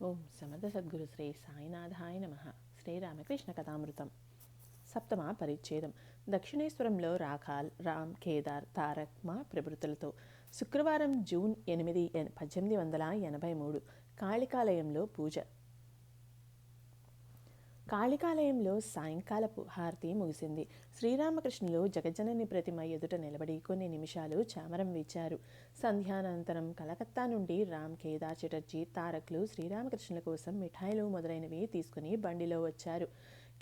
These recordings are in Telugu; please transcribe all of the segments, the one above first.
ఓం సమర్థ సద్గురు శ్రీ సాయినాథాయ నమ. శ్రీరామకృష్ణ కథామృతం. సప్తమ పరిచ్ఛేదం. దక్షిణేశ్వరంలో రాఖాల్, రామ్, కేదార్, తారక్ మా ప్రభృతులతో శుక్రవారం జూన్ 8, 1883 కాళికాలయంలో పూజ. కాళికాలయంలో సాయంకాలపు హారతి ముగిసింది. శ్రీరామకృష్ణులు జగజ్జనని ప్రతిమ ఎదుట నిలబడి కొన్ని నిమిషాలు చామరం వీచారు. సంధ్యానంతరం కలకత్తా నుండి రామ్, కేదార్, చటర్జీ, తారక్లు శ్రీరామకృష్ణుల కోసం మిఠాయిలు మొదలైనవి తీసుకుని బండిలో వచ్చారు.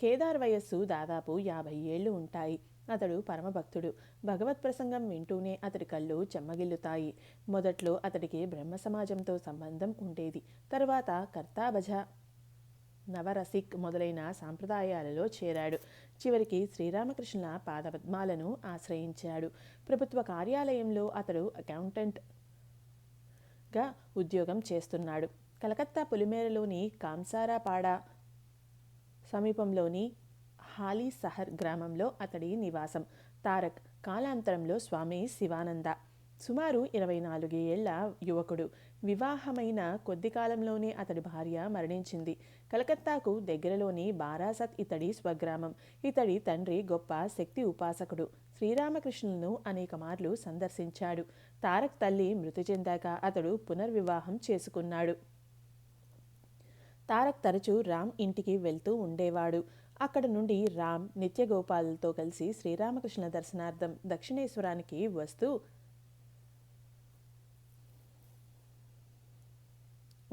కేదార్ వయస్సు దాదాపు 50 ఏళ్లు ఉంటాయి. అతడు పరమభక్తుడు. భగవత్ ప్రసంగం వింటూనే అతడి కళ్ళు చెమ్మగిల్లుతాయి. మొదట్లో అతడికి బ్రహ్మ సమాజంతో సంబంధం ఉండేది. తరువాత కర్తాభజ, నవరసిక్ మొదలైన సాంప్రదాయాలలో చేరాడు. చివరికి శ్రీరామకృష్ణుల పాదపద్మాలను ఆశ్రయించాడు. ప్రభుత్వ కార్యాలయంలో అతడు అకౌంటెంట్గా ఉద్యోగం చేస్తున్నాడు. కలకత్తా పులిమేరలోని కాంసారాపాడా సమీపంలోని హాలీసహర్ గ్రామంలో అతడి నివాసం. తారక్ కాలాంతరంలో స్వామి శివానంద. సుమారు 24 ఏళ్ల యువకుడు. వివాహమైన కొద్ది కాలంలోనే అతడి భార్య మరణించింది. కలకత్తాకు దగ్గరలోని బారాసత్ ఇతడి స్వగ్రామం. ఇతడి తండ్రి గొప్ప శక్తి ఉపాసకుడు. శ్రీరామకృష్ణులను అనేక మార్లు సందర్శించాడు. తారక్ తల్లి మృతి చెందాక అతడు పునర్వివాహం చేసుకున్నాడు. తారక్ తరచూ రామ్ ఇంటికి వెళ్తూ ఉండేవాడు. అక్కడ నుండి రామ్ నిత్యగోపాలతో కలిసి శ్రీరామకృష్ణ దర్శనార్థం దక్షిణేశ్వరానికి వస్తూ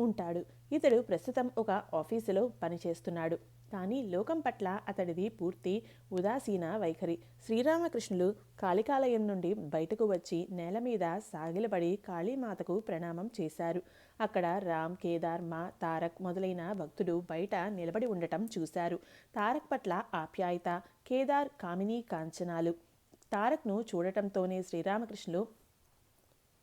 ఉంటాడు. ఇతడు ప్రస్తుతం ఒక ఆఫీసులో పనిచేస్తున్నాడు. కానీ లోకం పట్ల అతడిది పూర్తి ఉదాసీన వైఖరి. శ్రీరామకృష్ణులు కాళికాలయం నుండి బయటకు వచ్చి నేల మీద సాగిలపడి కాళీమాతకు ప్రణామం చేశారు. అక్కడ రామ్, కేదార్, మా, తారక్ మొదలైన భక్తులు బయట నిలబడి ఉండటం చూశారు. తారక్ పట్ల ఆప్యాయత, కేదార్ కామినీ కాంచనాలు. తారక్ను చూడటంతోనే శ్రీరామకృష్ణులు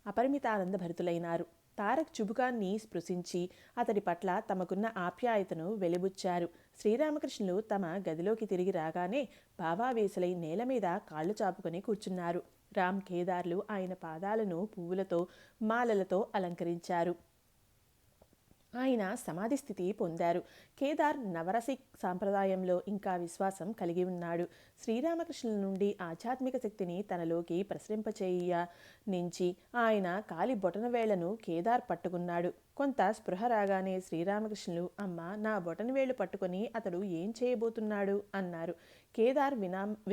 అపరిమితానందభరితులైనారు. తారక్ చుబుకాన్ని స్పృశించి అతడి పట్ల తమకున్న ఆప్యాయతను వెలిబుచ్చారు. శ్రీరామకృష్ణులు తమ గదిలోకి తిరిగి రాగానే భావావేశలై నేల మీద కాళ్ళు చాపుకొని కూర్చున్నారు. రామ్, కేదార్లు ఆయన పాదాలను పువ్వులతో, మాలలతో అలంకరించారు. ఆయన సమాధి స్థితి పొందారు. కేదార్ నవరసిక్ సాంప్రదాయంలో ఇంకా విశ్వాసం కలిగి ఉన్నాడు. శ్రీరామకృష్ణుల నుండి ఆధ్యాత్మిక శక్తిని తనలోకి ప్రసరింపచేయ నుంచి ఆయన కాలి బొటనవేళ్లను కేదార్ పట్టుకున్నాడు. కొంత స్పృహ రాగానే శ్రీరామకృష్ణులు, అమ్మ, నా బొటనవేళ్లు పట్టుకొని అతడు ఏం చేయబోతున్నాడు అన్నారు. కేదార్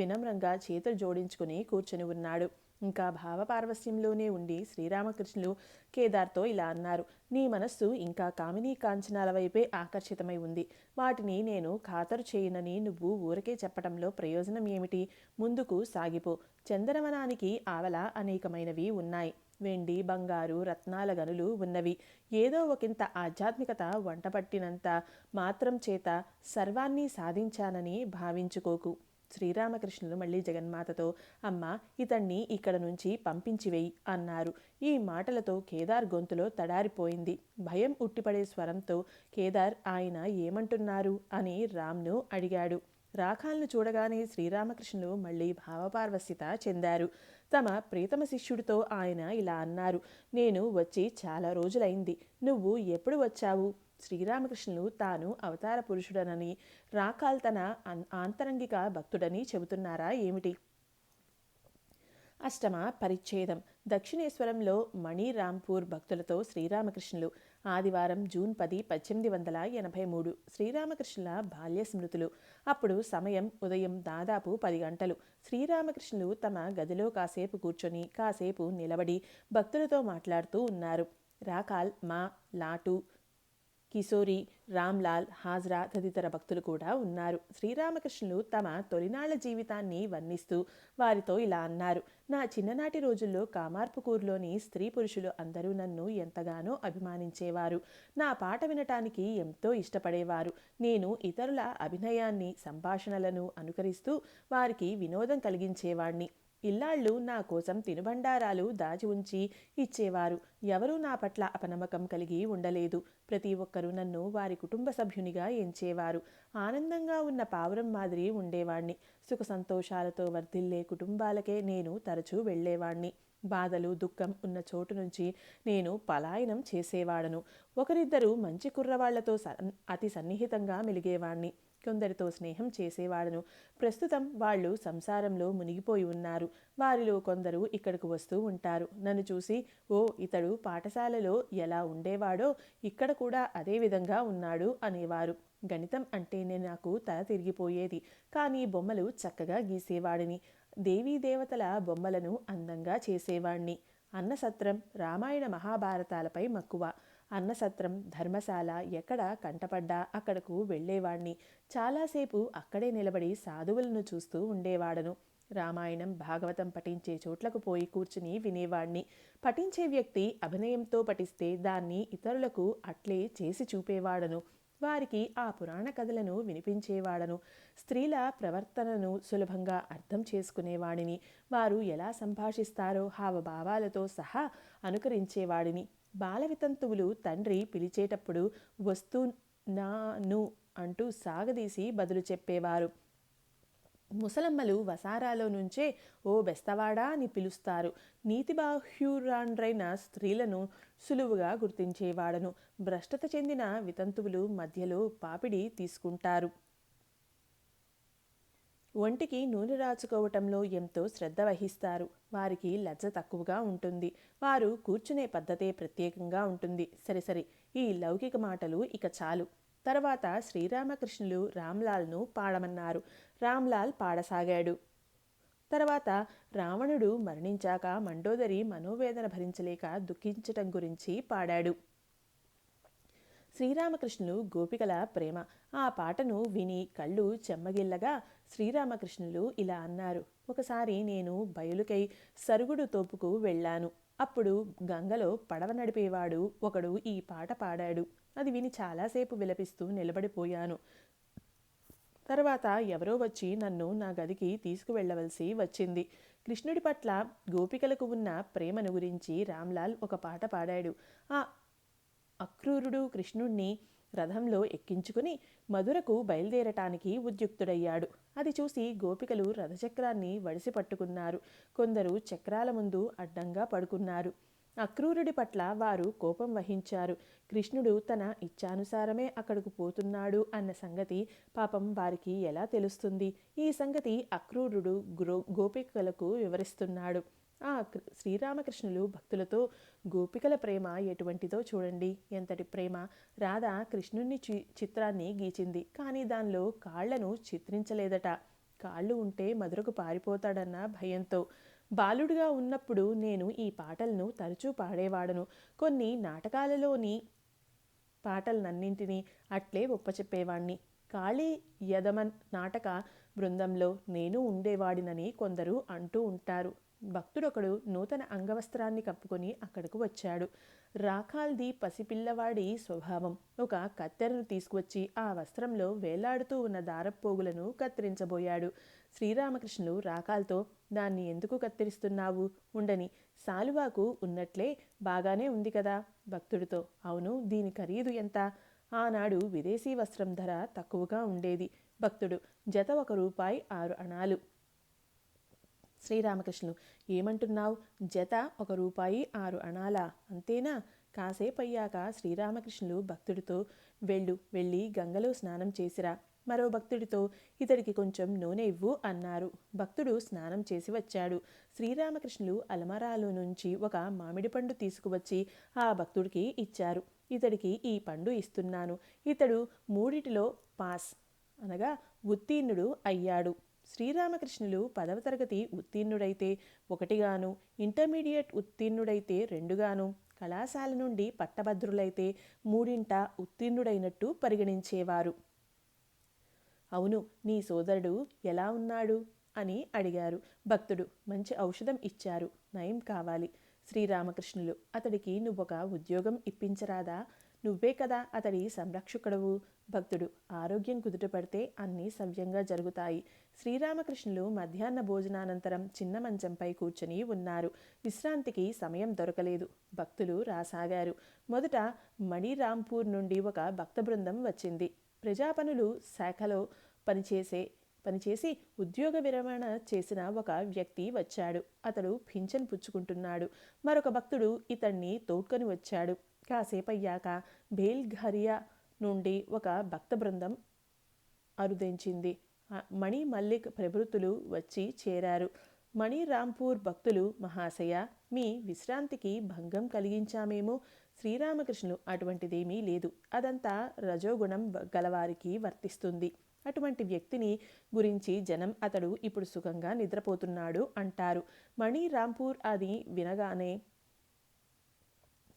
వినమ్రంగా చేతులు జోడించుకుని కూర్చొని ఉన్నాడు. ఇంకా భావపార్వస్యంలోనే ఉండి శ్రీరామకృష్ణులు కేదార్తో ఇలా అన్నారు. నీ మనస్సు ఇంకా కామినీ కాంచనాల వైపే ఆకర్షితమై ఉంది. వాటిని నేను ఖాతరు చేయనని నువ్వు ఊరకే చెప్పటంలో ప్రయోజనం ఏమిటి? ముందుకు సాగిపో. చందనవనానికి ఆవల అనేకమైనవి ఉన్నాయి. వెండి, బంగారు, రత్నాల గనులు ఉన్నవి. ఏదో ఒకంత ఆధ్యాత్మికత వంటపట్టినంత మాత్రం చేత సర్వాన్ని సాధించానని భావించుకోకు. శ్రీరామకృష్ణులు మళ్ళీ జగన్మాతతో, అమ్మ, ఇతన్ని ఇక్కడ నుంచి పంపించివేయి అన్నారు. ఈ మాటలతో కేదార్ గొంతులో తడారిపోయింది. భయం ఉట్టిపడే స్వరంతో కేదార్, ఆయన ఏమంటున్నారు అని రామ్ను అడిగాడు. రాఖాల్ను చూడగానే శ్రీరామకృష్ణులు మళ్ళీ భావపార్వస్యత చెందారు. తమ ప్రీతమ శిష్యుడితో ఆయన ఇలా అన్నారు. నేను వచ్చి చాలా రోజులైంది. నువ్వు ఎప్పుడు వచ్చావు? శ్రీరామకృష్ణులు తాను అవతార పురుషుడనని, రాఖాల్ తన ఆంతరంగిక భక్తుడని చెబుతున్నారా ఏమిటి? అష్టమ పరిచ్ఛేదం. దక్షిణేశ్వరంలో మణిరాంపూర్ భక్తులతో శ్రీరామకృష్ణులు. ఆదివారం జూన్ 10, 1883 శ్రీరామకృష్ణుల బాల్య స్మృతులు. అప్పుడు సమయం ఉదయం దాదాపు 10 గంటలు. శ్రీరామకృష్ణులు తమ గదిలో కాసేపు కూర్చొని కాసేపు నిలబడి భక్తులతో మాట్లాడుతూ ఉన్నారు. రాఖాల్, మా, లాటు, కిశోరి, రామ్లాల్, హాజ్రా తదితర భక్తులు కూడా ఉన్నారు. శ్రీరామకృష్ణులు తమ తొలినాళ్ల జీవితాన్ని వర్ణిస్తూ వారితో ఇలా అన్నారు. నా చిన్ననాటి రోజుల్లో కామార్పుకూరులోని స్త్రీ పురుషులు అందరూ నన్ను ఎంతగానో అభిమానించేవారు. నా పాట వినటానికి ఎంతో ఇష్టపడేవారు. నేను ఇతరుల అభినయాన్ని, సంభాషణలను అనుకరిస్తూ వారికి వినోదం కలిగించేవాణ్ణి. ఇల్లాళ్ళు నా కోసం తినుబండారాలు దాచి ఉంచి ఇచ్చేవారు. ఎవరూ నా పట్ల అపనమ్మకం కలిగి ఉండలేదు. ప్రతి ఒక్కరూ నన్ను వారి కుటుంబ సభ్యునిగా ఎంచేవారు. ఆనందంగా ఉన్న పావురం మాదిరి ఉండేవాణ్ణి. సుఖ సంతోషాలతో వర్ధిల్లే కుటుంబాలకే నేను తరచూ వెళ్ళేవాణ్ణి. బాధలు దుఃఖం ఉన్న చోటు నుంచి నేను పలాయనం చేసేవాడను. ఒకరిద్దరు మంచి కుర్రవాళ్లతో అతి సన్నిహితంగా మెలిగేవాణ్ణి. కొందరితో స్నేహం చేసేవాడను. ప్రస్తుతం వాళ్ళు సంసారంలో మునిగిపోయి ఉన్నారు. వారిలో కొందరు ఇక్కడకు వస్తూ ఉంటారు. నన్ను చూసి, ఓ, ఇతడు పాఠశాలలో ఎలా ఉండేవాడో ఇక్కడ కూడా అదే విధంగా ఉన్నాడు అనేవారు. గణితం అంటేనే నాకు తల తిరిగిపోయేది. కానీ బొమ్మలు చక్కగా గీసేవాడిని. దేవతల బొమ్మలను అందంగా చేసేవాణ్ణి. అన్నసత్రం, రామాయణ మహాభారతాలపై మక్కువ. అన్నసత్రం, ధర్మశాల ఎక్కడ కంటపడ్డా అక్కడకు వెళ్ళేవాణ్ణి. చాలాసేపు అక్కడే నిలబడి సాధువులను చూస్తూ ఉండేవాడను. రామాయణం, భాగవతం పఠించే చోట్లకు పోయి కూర్చుని వినేవాణ్ణి. పఠించే వ్యక్తి అభినయంతో పఠిస్తే దాన్ని ఇతరులకు అట్లే చేసి చూపేవాడను. వారికి ఆ పురాణ కథలను వినిపించేవాడను. స్త్రీల ప్రవర్తనను సులభంగా అర్థం చేసుకునేవాడిని. వారు ఎలా సంభాషిస్తారో హావభావాలతో సహా అనుకరించేవాడిని. బాల వితంతువులు తండ్రి పిలిచేటప్పుడు వస్తున్నాను అంటూ సాగదీసి బదులు చెప్పేవారు. ముసలమ్మలు వసారాలో నుంచే ఓ బెస్తవాడా అని పిలుస్తారు. నీతిబాహ్యురాండ్రైన స్త్రీలను సులువుగా గుర్తించేవాడను. భ్రష్టత చెందిన వితంతువులు మధ్యలో పాపిడి తీసుకుంటారు. ఒంటికి నూనె రాచుకోవటంలో ఎంతో శ్రద్ధ వహిస్తారు. వారికి లజ్జ తక్కువగా ఉంటుంది. వారు కూర్చునే పద్ధతే ప్రత్యేకంగా ఉంటుంది. సరే, ఈ లౌకిక మాటలు ఇక చాలు. తర్వాత శ్రీరామకృష్ణులు రామ్లాల్ను పాడమన్నారు. రామ్లాల్ పాడసాగాడు. తర్వాత రావణుడు మరణించాక మండోదరి మనోవేదన భరించలేక దుఃఖించటం గురించి పాడాడు. శ్రీరామకృష్ణులు గోపికల ప్రేమ. ఆ పాటను విని కళ్ళు చెమ్మగిల్లగా శ్రీరామకృష్ణులు ఇలా అన్నారు. ఒకసారి నేను బయలుకై సరుగుడు తోపుకు వెళ్ళాను. అప్పుడు గంగలో పడవ నడిపేవాడు ఒకడు ఈ పాట పాడాడు. అది విని చాలాసేపు విలపిస్తూ నిలబడిపోయాను. తర్వాత ఎవరో వచ్చి నన్ను నా గదికి తీసుకువెళ్ళవలసి వచ్చింది. కృష్ణుడి పట్ల గోపికలకు ఉన్న ప్రేమను గురించి రామ్లాల్ ఒక పాట పాడాడు. ఆ అక్రూరుడు కృష్ణుణ్ణి రథంలో ఎక్కించుకుని మధురకు బయలుదేరటానికి ఉద్యుక్తుడయ్యాడు. అది చూసి గోపికలు రథచక్రాన్ని వడిసి పట్టుకున్నారు. కొందరు చక్రాల ముందు అడ్డంగా పడుకున్నారు. అక్రూరుడి పట్ల వారు కోపం వహించారు. కృష్ణుడు తన ఇచ్ఛానుసారమే అక్కడకు పోతున్నాడు అన్న సంగతి పాపం వారికి ఎలా తెలుస్తుంది? ఈ సంగతి అక్రూరుడు గోపికలకు వివరిస్తున్నాడు. ఆ శ్రీరామకృష్ణులు భక్తులతో గోపికల ప్రేమ ఎటువంటిదో చూడండి. ఎంతటి ప్రేమ! రాధ కృష్ణుని చిత్రాన్ని గీచింది. కానీ దానిలో కాళ్లను చిత్రించలేదట. కాళ్ళు ఉంటే మధురకు పారిపోతాడన్న భయంతో. బాలుడిగా ఉన్నప్పుడు నేను ఈ పాటలను తరచూ పాడేవాడను. కొన్ని నాటకాలలోని పాటలనన్నింటినీ అట్లే ఒప్పచెప్పేవాణ్ణి. కాళీ యదమన్ నాటక బృందంలో నేను ఉండేవాడినని కొందరు అంటూ ఉంటారు. భక్తుడొకడు నూతన అంగవస్త్రాన్ని కప్పుకొని అక్కడకు వచ్చాడు. రాఖాల్ది పసిపిల్లవాడి స్వభావం. ఒక కత్తెరను తీసుకువచ్చి ఆ వస్త్రంలో వేలాడుతూ ఉన్న దారపోగులను కత్తిరించబోయాడు. శ్రీరామకృష్ణులు రాఖాల్తో, దాన్ని ఎందుకు కత్తిరిస్తున్నావు? ఉండని, సాలువాకు ఉన్నట్లే బాగానే ఉంది కదా. భక్తుడితో, అవును, దీని ఖరీదు ఎంత? ఆనాడు విదేశీ వస్త్రం ధర తక్కువగా ఉండేది. భక్తుడు, జత ₹1 6 అణాలు. శ్రీరామకృష్ణులు, ఏమంటున్నావు? జత ₹1 6 అణాలా? అంతేనా? కాసేపయ్యాక శ్రీరామకృష్ణులు భక్తుడితో, వెళ్ళి గంగలో స్నానం చేసిరా. మరో భక్తుడితో, ఇతడికి కొంచెం నూనె ఇవ్వు అన్నారు. భక్తుడు స్నానం చేసి వచ్చాడు. శ్రీరామకృష్ణులు అలమరాలో నుంచి ఒక మామిడి పండు తీసుకువచ్చి ఆ భక్తుడికి ఇచ్చారు. ఇతడికి ఈ పండు ఇస్తున్నాను. ఇతడు 3 పాస్ అనగా ఉత్తీర్ణుడు అయ్యాడు. శ్రీరామకృష్ణులు 10వ తరగతి ఉత్తీర్ణుడైతే 1గాను, ఇంటర్మీడియట్ ఉత్తీర్ణుడైతే 2గాను, కళాశాల నుండి పట్టభద్రులైతే 3 ఉత్తీర్ణుడైనట్టు పరిగణించేవారు. అవును, నీ సోదరుడు ఎలా ఉన్నాడు అని అడిగారు. భక్తుడు, మంచి ఔషధం ఇచ్చారు, నయం కావాలి. శ్రీరామకృష్ణులు, అతడికి నువ్వొక ఉద్యోగం ఇప్పించరాదా? నువ్వే కదా అతడి సంరక్షకుడవు. భక్తుడు, ఆరోగ్యం కుదుటపడితే అన్నీ సవ్యంగా జరుగుతాయి. శ్రీరామకృష్ణులు మధ్యాహ్న భోజనానంతరం చిన్న మంచంపై కూర్చొని ఉన్నారు. విశ్రాంతికి సమయం దొరకలేదు. భక్తులు రాసాగారు. మొదట మణిరాంపూర్ నుండి ఒక భక్త బృందం వచ్చింది. ప్రజాపనులు శాఖలో పనిచేసే పనిచేసి ఉద్యోగ విరమణ చేసిన ఒక వ్యక్తి వచ్చాడు. అతడు పింఛన్ పుచ్చుకుంటున్నాడు. మరొక భక్తుడు ఇతన్ని తోడ్కొని వచ్చాడు. కాసేపయ్యాక బేల్ఘరియా నుండి ఒక భక్త బృందం అరుదించింది. మణి మల్లిక్ ప్రభృతులు వచ్చి చేరారు. మణి రాంపూర్ భక్తులు, మహాశయ, మీ విశ్రాంతికి భంగం కలిగించామేమో. శ్రీరామకృష్ణులు, అటువంటిదేమీ లేదు. అదంతా రజోగుణం గలవారికి వర్తిస్తుంది. అటువంటి వ్యక్తిని గురించి జనం అతడు ఇప్పుడు సుఖంగా నిద్రపోతున్నాడు అంటారు. మణి రాంపూర్ అది వినగానే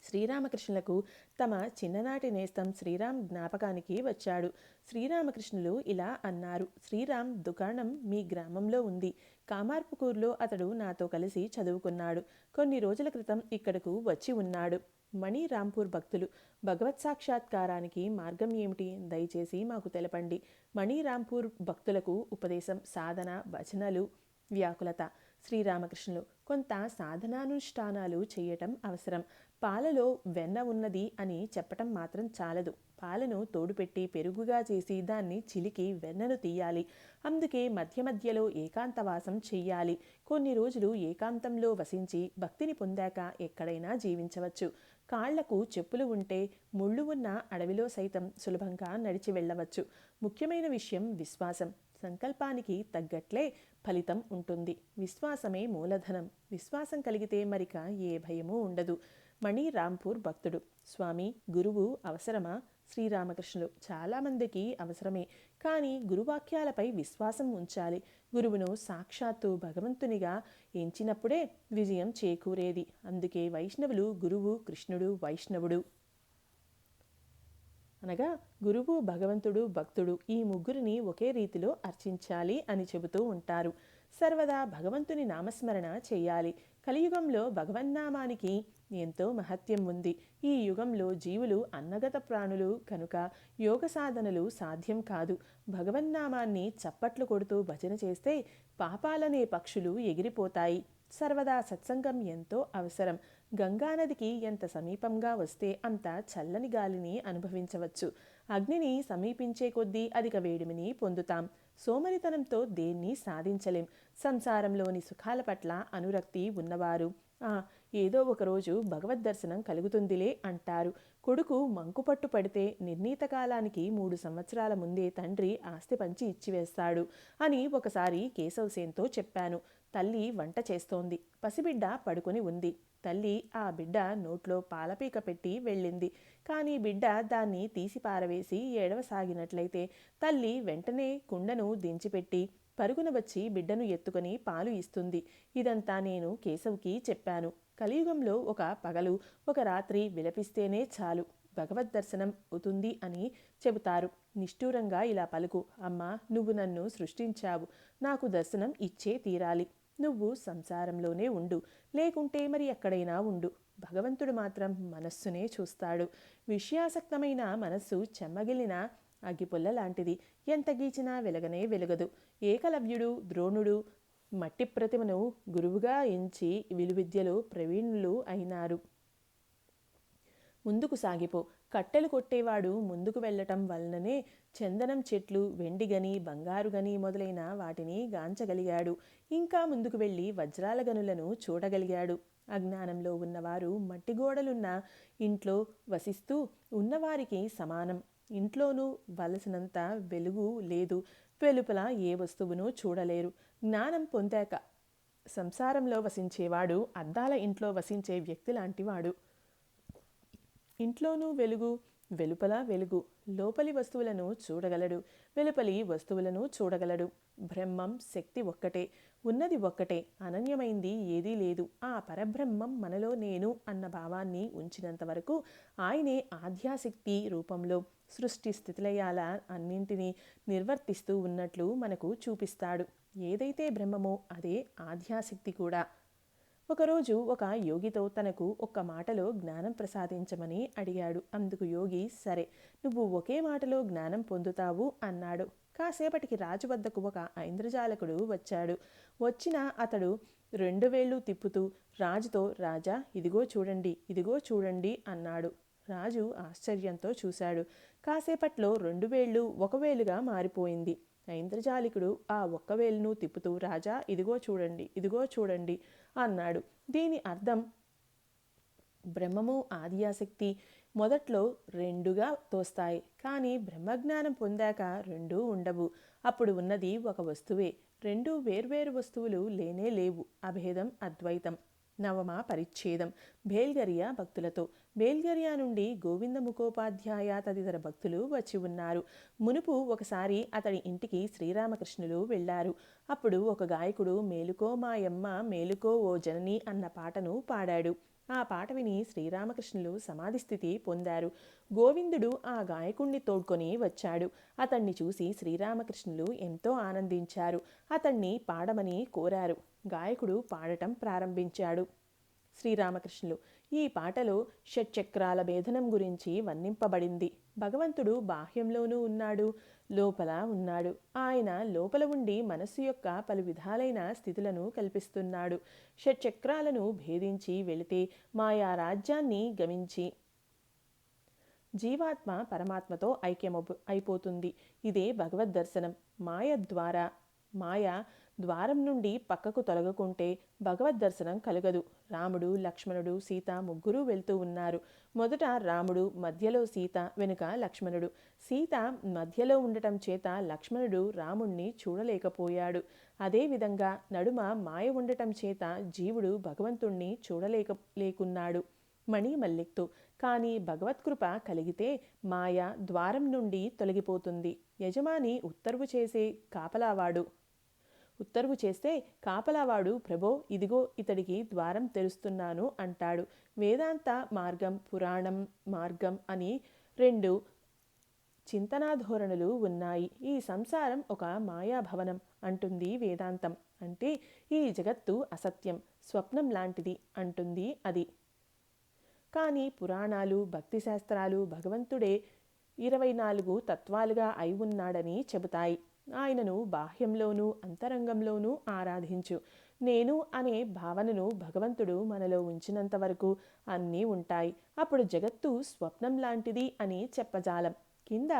శ్రీరామకృష్ణులకు తమ చిన్ననాటి నేస్తం శ్రీరామ్ జ్ఞాపకానికి వచ్చాడు. శ్రీరామకృష్ణులు ఇలా అన్నారు. శ్రీరామ్ దుకాణం మీ గ్రామంలో ఉంది. కామార్పుకూర్లో అతడు నాతో కలిసి చదువుకున్నాడు. కొన్ని రోజుల క్రితం ఇక్కడకు వచ్చి ఉన్నాడు. మణి రాంపూర్ భక్తులు, భగవత్ సాక్షాత్కారానికి మార్గం ఏమిటి? దయచేసి మాకు తెలపండి. మణి రాంపూర్ భక్తులకు ఉపదేశం, సాధన, భజనలు, వ్యాకులత. శ్రీరామకృష్ణులు, కొంత సాధనానుష్ఠానాలు చేయటం అవసరం. పాలలో వెన్న ఉన్నది అని చెప్పటం మాత్రం చాలదు. పాలను తోడుపెట్టి పెరుగుగా చేసి దాన్ని చిలికి వెన్నను తీయాలి. అందుకే మధ్య మధ్యలో ఏకాంతవాసం చెయ్యాలి. కొన్ని రోజులు ఏకాంతంలో వసించి భక్తిని పొందాక ఎక్కడైనా జీవించవచ్చు. కాళ్లకు చెప్పులు ఉంటే ముళ్ళు ఉన్న అడవిలో సైతం సులభంగా నడిచి వెళ్ళవచ్చు. ముఖ్యమైన విషయం విశ్వాసం. సంకల్పానికి తగ్గట్లే ఫలితం ఉంటుంది. విశ్వాసమే మూలధనం. విశ్వాసం కలిగితే మరిక ఏ భయమూ ఉండదు. మణి రాంపూర్ భక్తుడు, స్వామి, గురువు అవసరమా? శ్రీరామకృష్ణులు, చాలామందికి అవసరమే. కానీ గురువాక్యాలపై విశ్వాసం ఉంచాలి. గురువును సాక్షాత్తు భగవంతునిగా ఎంచినప్పుడే విజయం చేకూరేది. అందుకే వైష్ణవులు గురువు, కృష్ణుడు, వైష్ణవుడు అనగా గురువు, భగవంతుడు, భక్తుడు ఈ ముగ్గురిని ఒకే రీతిలో అర్చించాలి అని చెబుతూ ఉంటారు. సర్వదా భగవంతుని నామస్మరణ చేయాలి. కలియుగంలో భగవన్నామానికి ఎంతో మహత్యం ఉంది. ఈ యుగంలో జీవులు అన్నగత ప్రాణులు కనుక యోగ సాధనలు సాధ్యం కాదు. భగవన్నామాన్ని చప్పట్లు కొడుతూ భజన చేస్తే పాపాలనే పక్షులు ఎగిరిపోతాయి. సర్వదా సత్సంగం ఎంతో అవసరం. గంగానదికి ఎంత సమీపంగా వస్తే అంత చల్లని గాలిని అనుభవించవచ్చు. అగ్నిని సమీపించే కొద్దీ అధిక వేడిమిని పొందుతాం. సోమరితనంతో దేన్ని సాధించలేం. సంసారంలోని సుఖాల పట్ల అనురక్తి ఉన్నవారు ఏదో ఒకరోజు భగవద్ దర్శనం కలుగుతుందిలే అంటారు. కొడుకు మంకుపట్టు పడితే నిర్ణీత కాలానికి 3 సంవత్సరాల ముందే తండ్రి ఆస్తి పంచి ఇచ్చివేస్తాడు అని ఒకసారి కేశవసేన్తో చెప్పాను. తల్లి వంట చేస్తోంది. పసిబిడ్డ పడుకొని ఉంది. తల్లి ఆ బిడ్డ నోట్లో పాలపీక పెట్టి వెళ్ళింది. కానీ బిడ్డ దాన్ని తీసి పారవేసి ఏడవసాగినట్లయితే తల్లి వెంటనే కుండను దించిపెట్టి పరుగున వచ్చి బిడ్డను ఎత్తుకొని పాలు ఇస్తుంది. ఇదంతా నేను కేశవ్కి చెప్పాను. కలియుగంలో ఒక పగలు, ఒక రాత్రి విలపిస్తేనే చాలు భగవద్ దర్శనం అవుతుంది అని చెబుతారు. నిష్ఠూరంగా ఇలా పలుకు. అమ్మా, నువ్వు నన్ను సృష్టించావు. నాకు దర్శనం ఇచ్చే తీరాలి. నువ్వు సంసారంలోనే ఉండు, లేకుంటే మరి ఎక్కడైనా ఉండు. భగవంతుడు మాత్రం మనస్సునే చూస్తాడు. విషయాసక్తమైన మనస్సు చెమ్మగిలిన అగ్గిపుల్ల లాంటిది. ఎంత గీచినా వెలగనే వెలగదు. ఏకలవ్యుడు, ద్రోణుడు మట్టి ప్రతిమను గురువుగా ఎంచి విలువిద్యలో ప్రవీణులు అయినారు. ముందుకు సాగిపో. కట్టెలు కొట్టేవాడు ముందుకు వెళ్ళటం వలననే చందనం చెట్లు, వెండిగని, బంగారుగని మొదలైన వాటిని గాంచగలిగాడు. ఇంకా ముందుకు వెళ్ళి వజ్రాల గనులను చూడగలిగాడు. అజ్ఞానంలో ఉన్నవారు మట్టిగోడలున్న ఇంట్లో వసిస్తూ ఉన్నవారికి సమానం. ఇంట్లోనూ వలసినంత వెలుగు లేదు. వెలుపల ఏ వస్తువును చూడలేరు. జ్ఞానం పొందాక సంసారంలో వసించేవాడు అద్దాల ఇంట్లో వసించే వ్యక్తి లాంటివాడు. ఇంట్లోనూ వెలుగు, వెలుపల వెలుగు. లోపలి వస్తువులను చూడగలడు, వెలుపలి వస్తువులను చూడగలడు. బ్రహ్మం, శక్తి ఒక్కటే. ఉన్నది ఒక్కటే. అనన్యమైంది ఏదీ లేదు. ఆ పరబ్రహ్మం మనలో నేను అన్న భావాన్ని ఉంచినంత వరకు ఆయనే ఆధ్యాశక్తి రూపంలో సృష్టి స్థితిలయాల అన్నింటినీ నిర్వర్తిస్తూ ఉన్నట్లు మనకు చూపిస్తాడు. ఏదైతే బ్రహ్మమో అదే ఆధ్యాశక్తి కూడా. ఒకరోజు ఒక యోగితో తనకు ఒక్క మాటలో జ్ఞానం ప్రసాదించమని అడిగాడు. అందుకు యోగి, సరే, నువ్వు ఒకే మాటలో జ్ఞానం పొందుతావు అన్నాడు. కాసేపటికి రాజు వద్దకు ఒక ఐంద్రజాలకుడు వచ్చాడు. వచ్చిన అతడు 2 వేళ్లు తిప్పుతూ రాజుతో, రాజా, ఇదిగో చూడండి, ఇదిగో చూడండి అన్నాడు. రాజు ఆశ్చర్యంతో చూశాడు. కాసేపట్లో 2 వేళ్ళు 1 వేలుగా మారిపోయింది. ఐంద్రజాలికుడు ఆ 1 వేలును తిప్పుతూ, రాజా, ఇదిగో చూడండి, ఇదిగో చూడండి అన్నాడు. దీని అర్థం బ్రహ్మము, ఆదియాశక్తి మొదట్లో 2గా తోస్తాయి. కానీ బ్రహ్మజ్ఞానం పొందాక 2 ఉండవు. అప్పుడు ఉన్నది ఒక వస్తువే. 2 వేర్వేరు వస్తువులు లేనే లేవు. అభేదం, అద్వైతం. 9వ పరిచ్ఛేదం బేల్గరియా భక్తులతో. బేల్గరియా నుండి గోవింద ముఖోపాధ్యాయ తదితర భక్తులు వచ్చి ఉన్నారు. మునుపు ఒకసారి అతడి ఇంటికి శ్రీరామకృష్ణులు వెళ్ళారు. అప్పుడు ఒక గాయకుడు మేలుకో మాయమ్మ మేలుకో ఓ జనని అన్న పాటను పాడాడు. ఆ పాట విని శ్రీరామకృష్ణులు సమాధి స్థితి పొందారు. గోవిందుడు ఆ గాయకుణ్ణి తోడ్కొని వచ్చాడు. అతన్ని చూసి శ్రీరామకృష్ణులు ఎంతో ఆనందించారు. అతన్ని పాడమని కోరారు. గాయకుడు పాడటం ప్రారంభించాడు. శ్రీరామకృష్ణులు: ఈ పాటలో షట్చక్రాల భేదనం గురించి వర్ణింపబడింది. భగవంతుడు బాహ్యంలోనూ ఉన్నాడు, లోపల ఉన్నాడు. ఆయన లోపల ఉండి మనస్సు యొక్క పలు విధాలైన స్థితులను కల్పిస్తున్నాడు. షట్చక్రాలను భేదించి వెళితే మాయా రాజ్యాన్ని గమించి జీవాత్మ పరమాత్మతో అయిపోతుంది. ఇదే భగవద్ దర్శనం. మాయ ద్వారం నుండి పక్కకు తొలగకుంటే భగవద్ దర్శనం కలగదు. రాముడు, లక్ష్మణుడు, సీత ముగ్గురు వెళ్తూ ఉన్నారు. మొదట రాముడు, మధ్యలో సీత, వెనుక లక్ష్మణుడు. సీత మధ్యలో ఉండటం చేత లక్ష్మణుడు రాముణ్ణి చూడలేకపోయాడు. అదేవిధంగా నడుమ మాయ ఉండటం చేత జీవుడు భగవంతుణ్ణి చూడలేకున్నాడు. మణి మల్లిక్తు. కానీ భగవత్కృప కలిగితే మాయ ద్వారం నుండి తొలగిపోతుంది. యజమాని ఉత్తర్వు చేస్తే కాపలావాడు, ప్రభో, ఇదిగో ఇతడికి ద్వారం తెరుస్తున్నాను అంటాడు. వేదాంత మార్గం, పురాణం మార్గం అని 2 చింతనాధోరణులు ఉన్నాయి. ఈ సంసారం ఒక మాయాభవనం అంటుంది వేదాంతం. అంటే ఈ జగత్తు అసత్యం, స్వప్నం లాంటిది అంటుంది అది. కానీ పురాణాలు, భక్తి శాస్త్రాలు భగవంతుడే 24 తత్వాలుగా అయి ఉన్నాడని చెబుతాయి. ఆయనను బాహ్యంలోనూ అంతరంగంలోనూ ఆరాధించు. నేను అనే భావనను భగవంతుడు మనలో ఉంచినంత వరకు అన్నీ ఉంటాయి. అప్పుడు జగత్తు స్వప్నం లాంటిది అని చెప్పజాలం. కింద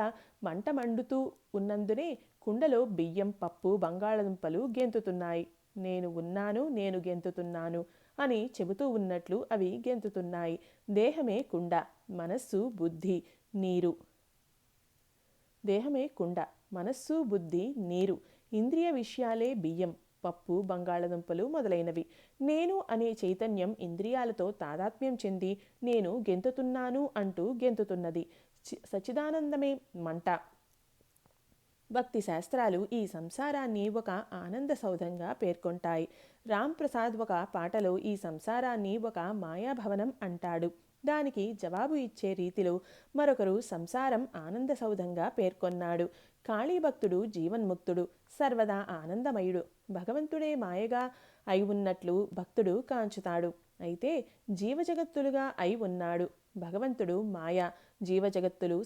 మంట మండుతూ ఉన్నందునే కుండలో బియ్యం, పప్పు, బంగాళదుంపలు గెంతుతున్నాయి. నేను ఉన్నాను, నేను గెంతుతున్నాను అని చెబుతూ ఉన్నట్లు అవి గెంతుతున్నాయి. దేహమే కుండ, మనస్సు, బుద్ధి నీరు. దేహమే కుండ, మనస్సు, బుద్ధి నీరు. ఇంద్రియ విషయాలే బియ్యం, పప్పు, బంగాళదుంపలు మొదలైనవి. నేను అనే చైతన్యం ఇంద్రియాలతో తాదాత్మ్యం చెంది నేను గెంతుతున్నాను అంటూ గెంతుతున్నది. సచ్చిదానందమే మంట. భక్తి శాస్త్రాలు ఈ సంసారాన్ని ఒక ఆనంద సౌధంగా పేర్కొంటాయి. రామ్ ప్రసాద్ ఒక పాటలో ఈ సంసారాన్ని ఒక మాయాభవనం అంటాడు. దానికి జవాబు ఇచ్చే రీతిలో మరొకరు సంసారం ఆనంద సౌధంగా పేర్కొన్నాడు. కాళీభక్తుడు జీవన్ముక్తుడు, సర్వదా ఆనందమయుడు. భగవంతుడే మాయగా అయి ఉన్నట్లు భక్తుడు కాంచుతాడు. అయితే జీవజగత్తులుగా అయి ఉన్నాడు. భగవంతుడు మాయ, జీవజగత్తులు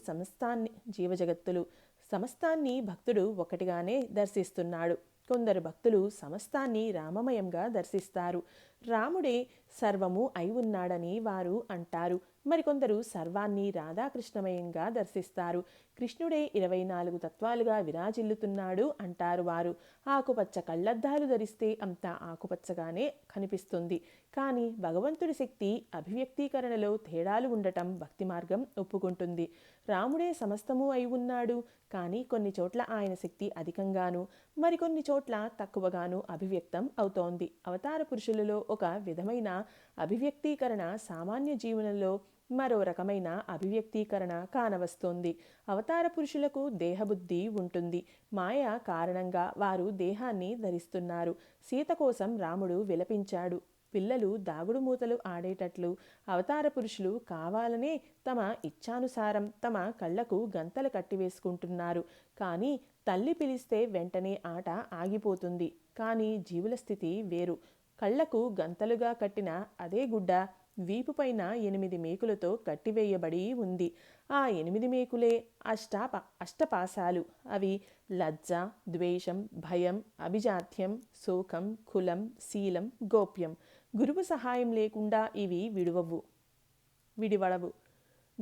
సమస్తాన్ని భక్తుడు ఒకటిగానే దర్శిస్తున్నాడు. కొందరు భక్తులు సమస్తాన్ని రామమయంగా దర్శిస్తారు. రాముడే సర్వము అయి ఉన్నాడని వారు అంటారు. మరికొందరు సర్వాన్ని రాధాకృష్ణమయంగా దర్శిస్తారు. కృష్ణుడే 24 తత్వాలుగా విరాజిల్లుతున్నాడు అంటారు వారు. ఆకుపచ్చ కళ్ళద్దాలు ధరిస్తే అంతా ఆకుపచ్చగానే కనిపిస్తుంది. కానీ భగవంతుడి శక్తి అభివ్యక్తీకరణలో తేడాలు ఉండటం భక్తి మార్గం ఒప్పుకుంటుంది. రాముడే సమస్తము అయి ఉన్నాడు. కానీ కొన్ని చోట్ల ఆయన శక్తి అధికంగాను, మరికొన్ని చోట్ల తక్కువగాను అభివ్యక్తం అవుతోంది. అవతార పురుషులలో ఒక విధమైన అభివ్యక్తీకరణ, సామాన్య జీవనంలో మరో రకమైన అభివ్యక్తీకరణ కానవస్తోంది. అవతార పురుషులకు దేహబుద్ధి ఉంటుంది. మాయ కారణంగా వారు దేహాన్ని ధరిస్తున్నారు. సీత కోసం రాముడు విలపించాడు. పిల్లలు దాగుడు మూతలు ఆడేటట్లు అవతార పురుషులు కావాలనే తమ ఇచ్ఛానుసారం తమ కళ్లకు గంతలు కట్టివేసుకుంటున్నారు. కానీ తల్లి పిలిస్తే వెంటనే ఆట ఆగిపోతుంది. కానీ జీవుల స్థితి వేరు. కళ్లకు గంతలుగా కట్టిన అదే గుడ్డ వీపుపైన 8 మేకులతో కట్టివేయబడి ఉంది. ఆ 8 మేకులే అష్టపాశాలు. అవి లజ్జ, ద్వేషం, భయం, అభిజాత్యం, శోకం, కులం, శీలం, గోప్యం. గురువు సహాయం లేకుండా ఇవి విడివడవు.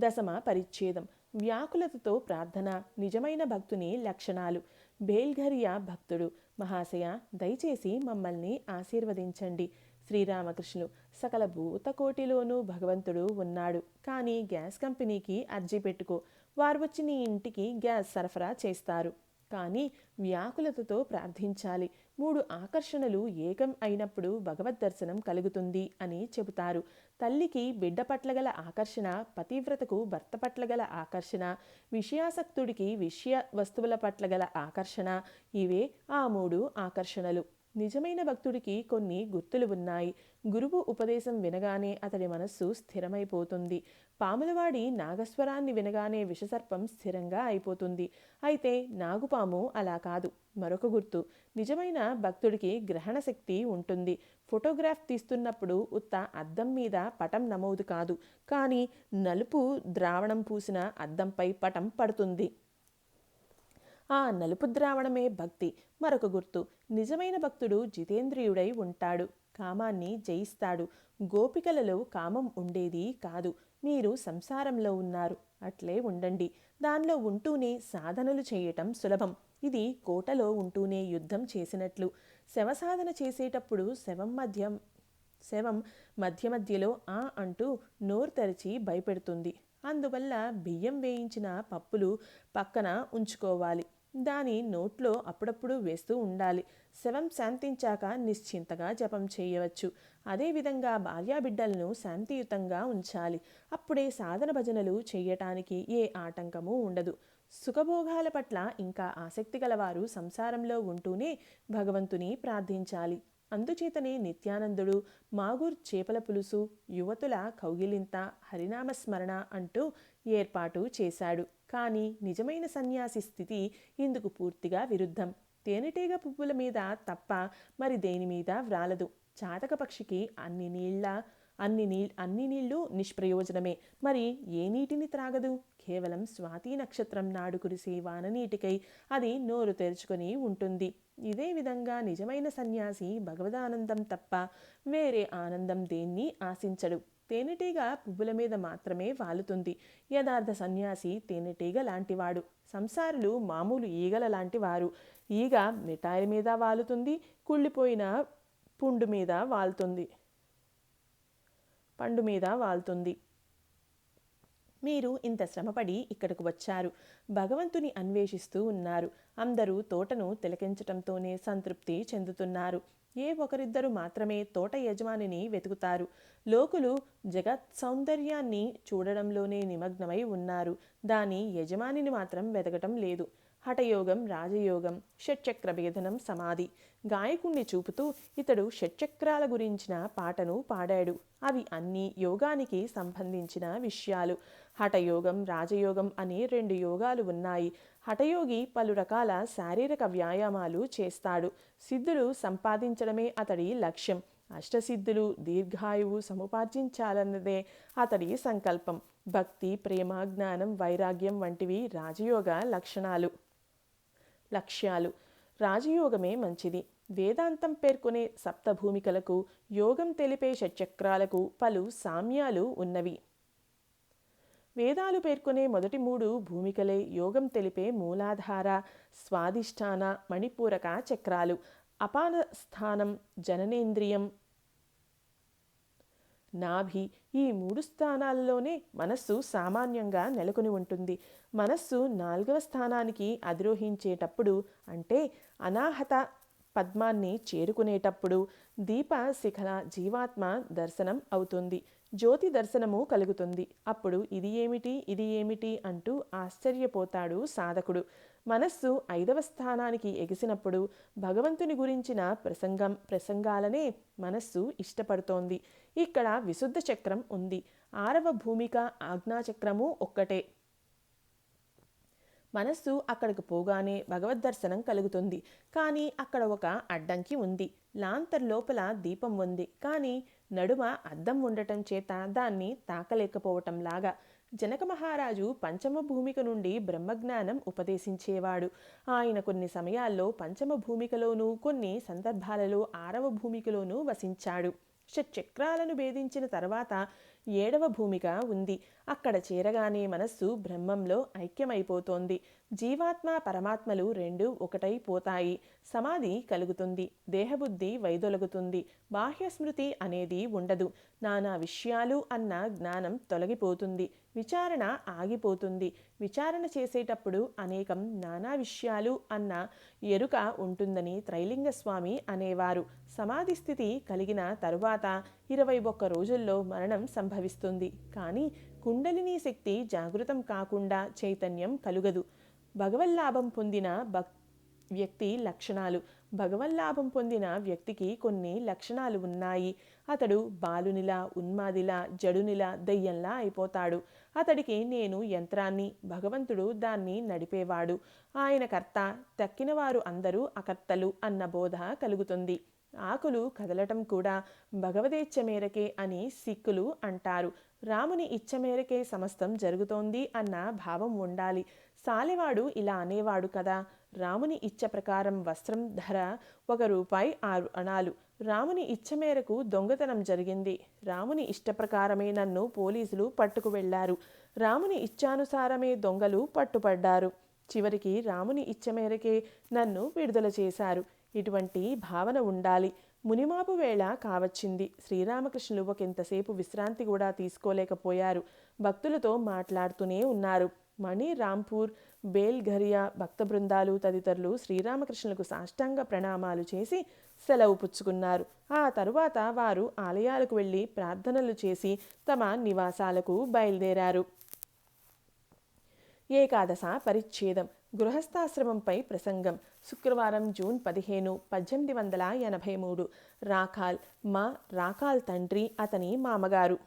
దశమ పరిచ్ఛేదం. వ్యాకులతతో ప్రార్థన, నిజమైన భక్తుని లక్షణాలు. బేల్ఘరియా భక్తుడు: మహాశయ, దయచేసి మమ్మల్ని ఆశీర్వదించండి. శ్రీరామకృష్ణులు: సకల భూతకోటిలోనూ భగవంతుడు ఉన్నాడు, కానీ గ్యాస్ కంపెనీకి అర్జీ పెట్టుకో, వారు వచ్చి నీ ఇంటికి గ్యాస్ సరఫరా చేస్తారు. కానీ వ్యాకులతతో ప్రార్థించాలి. 3 ఆకర్షణలు ఏకం అయినప్పుడు భగవద్ దర్శనం కలుగుతుంది అని చెబుతారు. తల్లికి బిడ్డ పట్ల గల ఆకర్షణ, పతివ్రతకు భర్త పట్ల గల ఆకర్షణ, విషయాసక్తుడికి విషయ వస్తువుల పట్ల గల ఆకర్షణ, ఇవే ఆ 3 ఆకర్షణలు. నిజమైన భక్తుడికి కొన్ని గుర్తులు ఉన్నాయి. గురువు ఉపదేశం వినగానే అతడి మనస్సు స్థిరమైపోతుంది. పాములవాడి నాగస్వరాన్ని వినగానే విషసర్పం స్థిరంగా అయిపోతుంది. అయితే నాగుపాము అలా కాదు. మరొక గుర్తు: నిజమైన భక్తుడికి గ్రహణ శక్తి ఉంటుంది. ఫోటోగ్రాఫ్ తీస్తున్నప్పుడు ఉత్త అద్దం మీద పటం నమోదు కాదు, కానీ నలుపు ద్రావణం పూసిన అద్దంపై పటం పడుతుంది. ఆ నలుపు ద్రావణమే భక్తి. మరొక గుర్తు: నిజమైన భక్తుడు జితేంద్రియుడై ఉంటాడు, కామాన్ని జయిస్తాడు. గోపికలలో కామం ఉండేది కాదు. మీరు సంసారంలో ఉన్నారు, అట్లే ఉండండి. దానిలో ఉంటూనే సాధనలు చేయటం సులభం. ఇది కోటలో ఉంటూనే యుద్ధం చేసినట్లు. శవసాధన చేసేటప్పుడు శవం మధ్య మధ్యలో ఆ అంటూ నోరు తెరిచి భయపెడుతుంది. అందువల్ల బియ్యం వేయించిన పప్పులు పక్కన ఉంచుకోవాలి. దాని నోట్లో అప్పుడప్పుడు వేస్తూ ఉండాలి. శవం శాంతించాక నిశ్చింతగా జపం చేయవచ్చు. అదేవిధంగా భార్యాబిడ్డలను శాంతియుతంగా ఉంచాలి. అప్పుడే సాధన భజనలు చేయటానికి ఏ ఆటంకమూ ఉండదు. సుఖభోగాల పట్ల ఇంకా ఆసక్తి గలవారు సంసారంలో ఉంటూనే భగవంతుని ప్రార్థించాలి. అందుచేతనే నిత్యానందుడు మాగూర్ చేపల పులుసు, యువతుల కౌగిలింత, హరినామస్మరణ అంటూ ఏర్పాటు చేశాడు. కానీ నిజమైన సన్యాసి స్థితి ఇందుకు పూర్తిగా విరుద్ధం. తేనెటీగ పువ్వుల మీద తప్ప మరి దేని మీద వ్రాలదు. చాతక పక్షికి అన్ని నీళ్లు నిష్ప్రయోజనమే. మరి ఏ నీటిని త్రాగదు? కేవలం స్వాతి నక్షత్రం నాడు కురిసే వాననీటికై అది నోరు తెరుచుకొని ఉంటుంది. ఇదే విధంగా నిజమైన సన్యాసి భగవదానందం తప్ప వేరే ఆనందం దేన్ని ఆశించడు. తేనెటీగ పువ్వుల మీద మాత్రమే వాలుతుంది. యథార్థ సన్యాసి తేనెటీగ లాంటివాడు. సంసారులు మామూలు ఈగల లాంటివారు. ఈగ మిఠాయి మీద వాలుతుంది, కుళ్ళిపోయిన పండు మీద వాలుతుంది. మీరు ఇంత శ్రమపడి ఇక్కడకు వచ్చారు, భగవంతుని అన్వేషిస్తూ ఉన్నారు. అందరూ తోటను తిలకించటంతోనే సంతృప్తి చెందుతున్నారు. ఏ ఒకరిద్దరు మాత్రమే తోట యజమానిని వెతుకుతారు. లోకులు జగత్ సౌందర్యాన్ని చూడడంలోనే నిమగ్నమై ఉన్నారు. దాని యజమానిని మాత్రం వెతకటం లేదు. హఠయోగం, రాజయోగం, షట్చక్ర భేదనం, సమాధి. గాయకుణ్ణి చూపుతూ ఇతడు షట్చక్రాల గురించిన పాటను పాడాడు. అవి అన్నీ యోగానికి సంబంధించిన విషయాలు. హఠయోగం, రాజయోగం అనే 2 యోగాలు ఉన్నాయి. హఠయోగి పలు రకాల శారీరక వ్యాయామాలు చేస్తాడు. సిద్ధులు సంపాదించడమే అతడి లక్ష్యం. అష్టసిద్ధులు, దీర్ఘాయువు సముపార్జించాలన్నదే అతడి సంకల్పం. భక్తి, ప్రేమ, జ్ఞానం, వైరాగ్యం వంటివి రాజయోగ లక్ష్యాలు. రాజయోగమే మంచిది. వేదాంతం పేర్కొనే సప్తభూమికలకు, యోగం తెలిపే షట్చక్రాలకు పలు సామ్యాలు ఉన్నవి. వేదాలు పేర్కొనే మొదటి 3 భూమికలే యోగం తెలిపే మూలాధార, స్వాధిష్టాన, మణిపూరక చక్రాలు. అపాన స్థానం, జననేంద్రియం, నాభి. ఈ 3 స్థానాల్లోనే మనస్సు సామాన్యంగా నెలకొని ఉంటుంది. మనస్సు 4వ స్థానానికి అధిరోహించేటప్పుడు, అంటే అనాహత పద్మాన్ని చేరుకునేటప్పుడు దీప శిఖల జీవాత్మ దర్శనం అవుతుంది. జ్యోతి దర్శనము కలుగుతుంది. అప్పుడు ఇది ఏమిటి అంటూ ఆశ్చర్యపోతాడు సాధకుడు. మనస్సు 5వ స్థానానికి ఎగిసినప్పుడు భగవంతుని గురించిన ప్రసంగాలనే మనస్సు ఇష్టపడుతోంది. ఇక్కడ విశుద్ధ చక్రం ఉంది. 6వ భూమిక ఆజ్ఞాచక్రము ఒక్కటే. మనస్సు అక్కడికి పోగానే భగవద్ దర్శనం కలుగుతుంది. కానీ అక్కడ ఒక అడ్డంకి ఉంది. లాంతర్ లోపల దీపం ఉంది, కానీ నడుమ అద్దం ఉండటం చేత దాన్ని తాకలేకపోవటం లాగా. జనక మహారాజు పంచమ భూమిక నుండి బ్రహ్మజ్ఞానం ఉపదేశించేవాడు. ఆయన కొన్ని సమయాల్లో పంచమ భూమికలోనూ, కొన్ని సందర్భాలలో 6వ భూమికలోనూ వసించాడు. షట్చక్రాలను భేదించిన తర్వాత ఏడవ భూమిక ఉంది. అక్కడ చేరగానే మనస్సు బ్రహ్మంలో ఐక్యమైపోతోంది. జీవాత్మ పరమాత్మలు రెండూ ఒకటైపోతాయి. సమాధి కలుగుతుంది. దేహబుద్ధి వైదొలగుతుంది. బాహ్య స్మృతి అనేది ఉండదు. నానా విషయాలు అన్న జ్ఞానం తొలగిపోతుంది. విచారణ ఆగిపోతుంది. విచారణ చేసేటప్పుడు అనేకం నానా విషయాలు అన్న ఎరుక ఉంటుందని త్రైలింగ స్వామి అనేవారు. సమాధి స్థితి కలిగిన తరువాత 21 రోజుల్లో మరణం సంభవిస్తుంది. కానీ కుండలిని శక్తి జాగృతం కాకుండా చైతన్యం కలుగదు. భగవల్లాభం పొందిన వ్యక్తి లక్షణాలు. భగవల్లాభం పొందిన వ్యక్తికి కొన్ని లక్షణాలు ఉన్నాయి. అతడు బాలునిలా, ఉన్మాదిలా, జడునిలా, దయ్యంలా అయిపోతాడు. అతడికి నేను యంత్రాన్ని, భగవంతుడు దాన్ని నడిపేవాడు, ఆయన కర్త, తక్కినవారు అందరూ అకర్తలు అన్న బోధ కలుగుతుంది. ఆకులు కదలటం కూడా భగవదేచ్ఛ మేరకే అని సిక్కులు అంటారు. రాముని ఇచ్ఛ మేరకే సమస్తం జరుగుతోంది అన్న భావం ఉండాలి. సాలెవాడు ఇలా అనేవాడు కదా, రాముని ఇచ్ఛ ప్రకారం వస్త్రం ధర ₹1.6 రాముని ఇచ్ఛ మేరకు దొంగతనం జరిగింది. రాముని ఇష్టప్రకారమే నన్ను పోలీసులు పట్టుకు వెళ్లారు. రాముని ఇచ్ఛానుసారమే దొంగలు పట్టుపడ్డారు. చివరికి రాముని ఇచ్ఛ మేరకే నన్ను విడుదల చేశారు. ఇటువంటి భావన ఉండాలి. మునిమాపు వేళ కావచ్చింది. శ్రీరామకృష్ణులు ఒకంతసేపు విశ్రాంతి కూడా తీసుకోలేకపోయారు. భక్తులతో మాట్లాడుతూనే ఉన్నారు. మణి, రాంపూర్, బేల్ఘరియా భక్త బృందాలు తదితరులు శ్రీరామకృష్ణులకు సాష్టాంగ ప్రణామాలు చేసి సెలవు పుచ్చుకున్నారు. ఆ తరువాత వారు ఆలయాలకు వెళ్ళి ప్రార్థనలు చేసి తమ నివాసాలకు బయలుదేరారు. ఏకాదశ పరిచ్ఛేదం. గృహస్థాశ్రమంపై ప్రసంగం. శుక్రవారం జూన్ 15, 1883. రాఖాల్. మా రాఖాల్ తండ్రి, అతని మామగారు.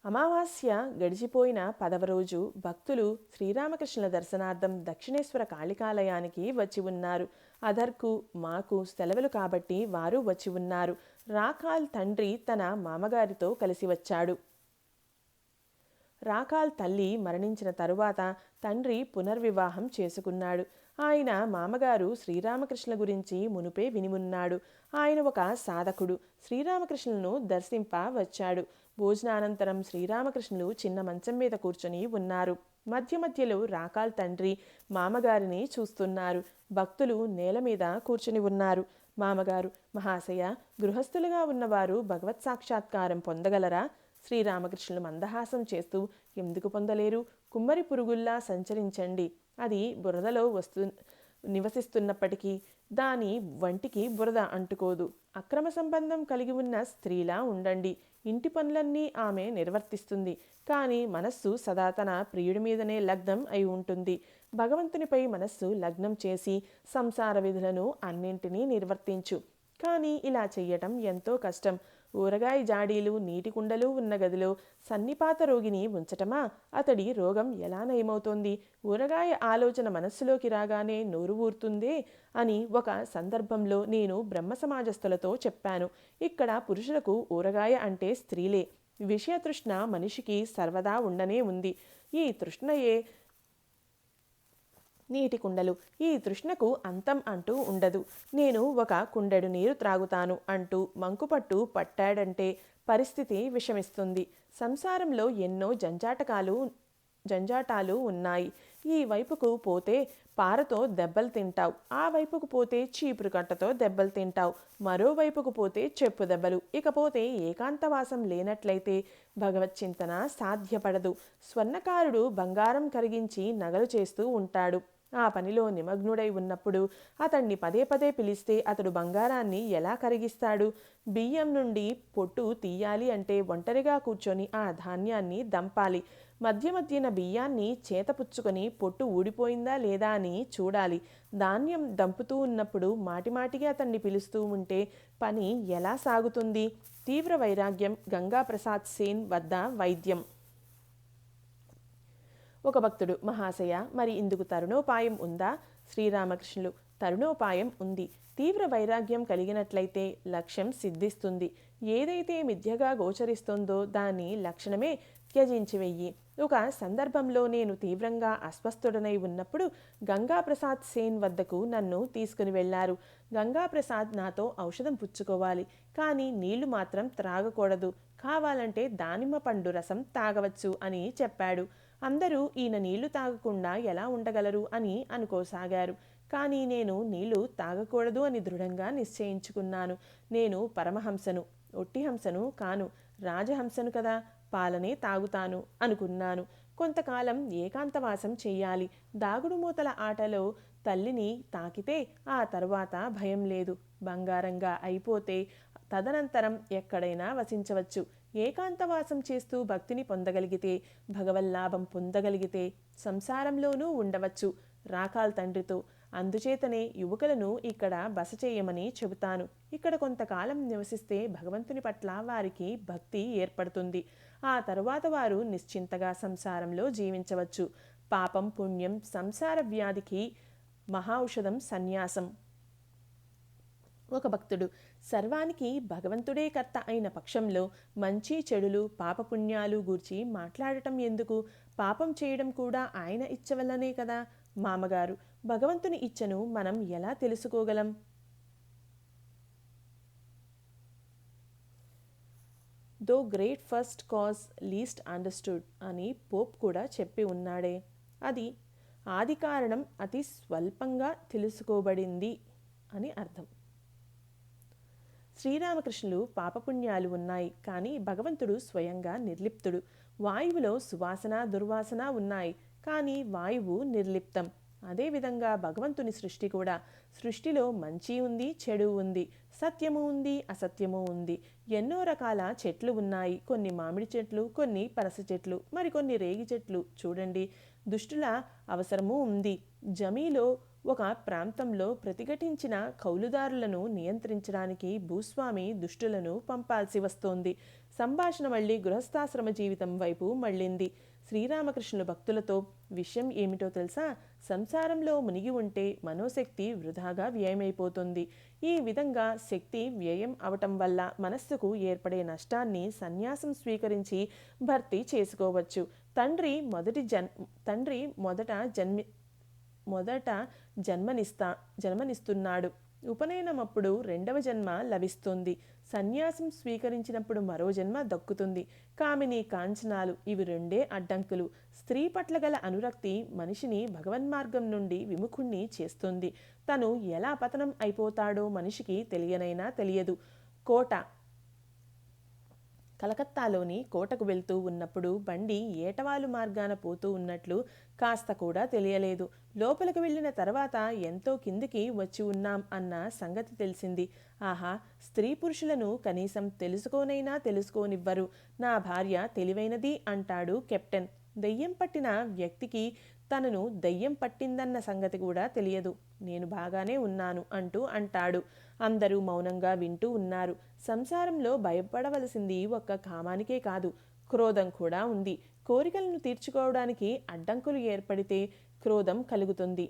అమావాస్య గడిచిపోయిన 10వ రోజు భక్తులు శ్రీరామకృష్ణుల దర్శనార్థం దక్షిణేశ్వర కాళికాలయానికి వచ్చి ఉన్నారు. అధర్కు, మాకు సెలవులు కాబట్టి వారు వచ్చి ఉన్నారు. రాఖాల్ తండ్రి తన మామగారితో కలిసి వచ్చాడు. రాఖాల్ తల్లి మరణించిన తరువాత తండ్రి పునర్వివాహం చేసుకున్నాడు. ఆయన మామగారు శ్రీరామకృష్ణుల గురించి మునుపే వినిమున్నాడు. ఆయన ఒక సాధకుడు. శ్రీరామకృష్ణులను దర్శింప వచ్చాడు. భోజనానంతరం శ్రీరామకృష్ణులు చిన్న మంచం మీద కూర్చొని ఉన్నారు. మధ్య మధ్యలో రాఖాల్ తండ్రి మామగారిని చూస్తున్నారు. భక్తులు నేల మీద కూర్చుని ఉన్నారు. మామగారు: మహాశయ, గృహస్థులుగా ఉన్నవారు భగవత్ సాక్షాత్కారం పొందగలరా? శ్రీరామకృష్ణులు మందహాసం చేస్తూ: ఎందుకు పొందలేరు? కుమ్మరి పురుగుల్లా సంచరించండి. అది బురదలో నివసిస్తున్నప్పటికీ దాని వంటికి బురద అంటుకోదు. అక్రమ సంబంధం కలిగి ఉన్న స్త్రీలా ఉండండి. ఇంటి పనులన్నీ ఆమె నిర్వర్తిస్తుంది. కానీ మనస్సు సదా తన ప్రియుడి మీదనే లగ్నం అయి ఉంటుంది. భగవంతునిపై మనస్సు లగ్నం చేసి సంసార విధులను అన్నింటినీ నిర్వర్తించు. కానీ ఇలా చెయ్యటం ఎంతో కష్టం. ఊరగాయ జాడీలు, నీటి కుండలు ఉన్న గదిలో సన్నిపాత రోగిని ఉంచటమా? అతడి రోగం ఎలా నయమవుతోంది? ఊరగాయ ఆలోచన మనస్సులోకి రాగానే నోరు ఊరుతుందే అని ఒక సందర్భంలో నేను బ్రహ్మ సమాజస్థులతో చెప్పాను. ఇక్కడ పురుషులకు ఊరగాయ అంటే స్త్రీలే. విషయ తృష్ణ మనిషికి సర్వదా ఉండనే ఉంది. ఈ తృష్ణయే నీటి కుండలు. ఈ తృష్ణకు అంతం అంటూ ఉండదు. నేను ఒక కుండెడు నీరు త్రాగుతాను అంటూ మంకుపట్టు పట్టాడంటే పరిస్థితి విషమిస్తుంది. సంసారంలో ఎన్నో జంజాటాలు ఉన్నాయి. ఈ వైపుకు పోతే పారతో దెబ్బలు తింటావు, ఆ వైపుకు పోతే చీపురు కట్టతో దెబ్బలు తింటావు, మరోవైపుకు పోతే చెప్పు దెబ్బలు. ఇకపోతే ఏకాంతవాసం లేనట్లయితే భగవచ్చింతన సాధ్యపడదు. స్వర్ణకారుడు బంగారం కరిగించి నగలు చేస్తూ ఉంటాడు. ఆ పనిలో నిమగ్నుడై ఉన్నప్పుడు అతన్ని పదే పదే పిలిస్తే అతడు బంగారాన్ని ఎలా కరిగిస్తాడు? బియ్యం నుండి పొట్టు తీయాలి అంటే ఒంటరిగా కూర్చొని ఆ ధాన్యాన్ని దంపాలి. మధ్య మధ్యన బియ్యాన్ని చేతపుచ్చుకొని పొట్టు ఊడిపోయిందా లేదా అని చూడాలి. ధాన్యం దంపుతూ ఉన్నప్పుడు మాటిమాటికి అతన్ని పిలుస్తూ ఉంటే పని ఎలా సాగుతుంది? తీవ్ర వైరాగ్యం. గంగాప్రసాద్ సేన్ వద్ద వైద్యం. ఒక భక్తుడు: మహాశయ, మరి ఇందుకు తరుణోపాయం ఉందా? శ్రీరామకృష్ణులు: తరుణోపాయం ఉంది. తీవ్ర వైరాగ్యం కలిగినట్లయితే లక్ష్యం సిద్ధిస్తుంది. ఏదైతే మిథ్యగా గోచరిస్తుందో దాని లక్షణమే త్యజించి వెయ్యి. ఒక సందర్భంలో నేను తీవ్రంగా అస్వస్థుడనై ఉన్నప్పుడు గంగాప్రసాద్ సేన్ వద్దకు నన్ను తీసుకుని వెళ్లారు. గంగాప్రసాద్ నాతో ఔషధం పుచ్చుకోవాలి, కానీ నీళ్లు మాత్రం త్రాగకూడదు, కావాలంటే దానిమ్మ పండు రసం తాగవచ్చు అని చెప్పాడు. అందరూ ఈయన నీళ్లు తాగకుండా ఎలా ఉండగలరు అని అనుకోసాగారు. కానీ నేను నీళ్లు తాగకూడదు అని దృఢంగా నిశ్చయించుకున్నాను. నేను పరమహంసను, ఒట్టిహంసను కాను, రాజహంసను కదా, పాలనే తాగుతాను అనుకున్నాను. కొంతకాలం ఏకాంతవాసం చెయ్యాలి. దాగుడుమూతల ఆటలో తల్లిని తాకితే ఆ తరువాత భయం లేదు. బంగారంగా అయిపోతే తదనంతరం ఎక్కడైనా వసించవచ్చు. ఏకాంతవాసం చేస్తూ భక్తిని పొందగలిగితే, భగవల్లాభం పొందగలిగితే సంసారంలోనూ ఉండవచ్చు రాకాల్ తండ్రితో. అందుచేతనే యువకులను ఇక్కడ బస చేయమని చెబుతాను. ఇక్కడ కొంతకాలం నివసిస్తే భగవంతుని పట్ల వారికి భక్తి ఏర్పడుతుంది. ఆ తరువాత వారు నిశ్చింతగా సంసారంలో జీవించవచ్చు. పాపం పుణ్యం సంసార వ్యాధికి మహౌషధం సన్యాసం. ఒక భక్తుడు సర్వానికి భగవంతుడే కర్త అయిన పక్షంలో మంచి చెడులు పాపపుణ్యాలు గూర్చి మాట్లాడటం ఎందుకు? పాపం చేయడం కూడా ఆయన ఇచ్చ వల్లనే కదా. మామగారు, భగవంతుని ఇచ్చను మనం ఎలా తెలుసుకోగలం? Though great first cause least understood అని పోప్ కూడా చెప్పి ఉన్నాడే. అది ఆది కారణం అతి స్వల్పంగా తెలుసుకోబడింది అని అర్థం. శ్రీరామకృష్ణులు పాపపుణ్యాలు ఉన్నాయి, కానీ భగవంతుడు స్వయంగా నిర్లిప్తుడు. వాయువులో సువాసన దుర్వాసన ఉన్నాయి, కానీ వాయువు నిర్లిప్తం. అదేవిధంగా భగవంతుని సృష్టి కూడా. సృష్టిలో మంచి ఉంది, చెడు ఉంది, సత్యము ఉంది, అసత్యము ఉంది. ఎన్నో రకాల చెట్లు ఉన్నాయి. కొన్ని మామిడి చెట్లు, కొన్ని పనస చెట్లు, మరికొన్ని రేగి చెట్లు. చూడండి, దుష్టుల అవసరము ఉంది. జమీలో ఒక ప్రాంతంలో ప్రతిఘటించిన కౌలుదారులను నియంత్రించడానికి భూస్వామి దుష్టులను పంపాల్సి వస్తోంది. సంభాషణ మళ్ళీ గృహస్థాశ్రమ జీవితం వైపు మళ్ళింది. శ్రీరామకృష్ణుల భక్తులతో విషయం ఏమిటో తెలుసా? సంసారంలో మునిగి ఉంటే మనోశక్తి వృధాగా వ్యయమైపోతుంది. ఈ విధంగా శక్తి వ్యయం అవటం వల్ల మనస్సుకు ఏర్పడే నష్టాన్ని సన్యాసం స్వీకరించి భర్తీ చేసుకోవచ్చు. తండ్రి మొదట జన్మనిస్తున్నాడు. ఉపనయనమప్పుడు రెండవ జన్మ లభిస్తుంది. సన్యాసం స్వీకరించినప్పుడు మరో జన్మ దక్కుతుంది. కామిని కాంచనాలు, ఇవి రెండే అడ్డంకులు. స్త్రీ పట్ల గల అనురక్తి మనిషిని భగవన్మార్గం నుండి విముఖుణ్ణి చేస్తుంది. తను ఎలా పతనం అయిపోతాడో మనిషికి తెలియనైనా తెలియదు. కలకత్తాలోని కోటకు వెళ్తూ ఉన్నప్పుడు బండి ఏటవాలు మార్గాన పోతూ ఉన్నట్లు కాస్త కూడా తెలియలేదు. లోపలికి వెళ్ళిన తర్వాత ఎంతో కిందికి వచ్చి ఉన్నాం అన్న సంగతి తెలిసింది. ఆహా, స్త్రీ పురుషులను కనీసం తెలుసుకోనివ్వరు. నా భార్య తెలివైనది అంటాడు కెప్టెన్. దెయ్యం పట్టిన వ్యక్తికి తనను దెయ్యం పట్టిందన్న సంగతి కూడా తెలియదు. నేను బాగానే ఉన్నాను అంటాడు. అందరూ మౌనంగా వింటూ ఉన్నారు. సంసారంలో భయపడవలసింది ఒక్క కామానికే కాదు, క్రోధం కూడా ఉంది. కోరికలను తీర్చుకోవడానికి అడ్డంకులు ఏర్పడితే క్రోధం కలుగుతుంది.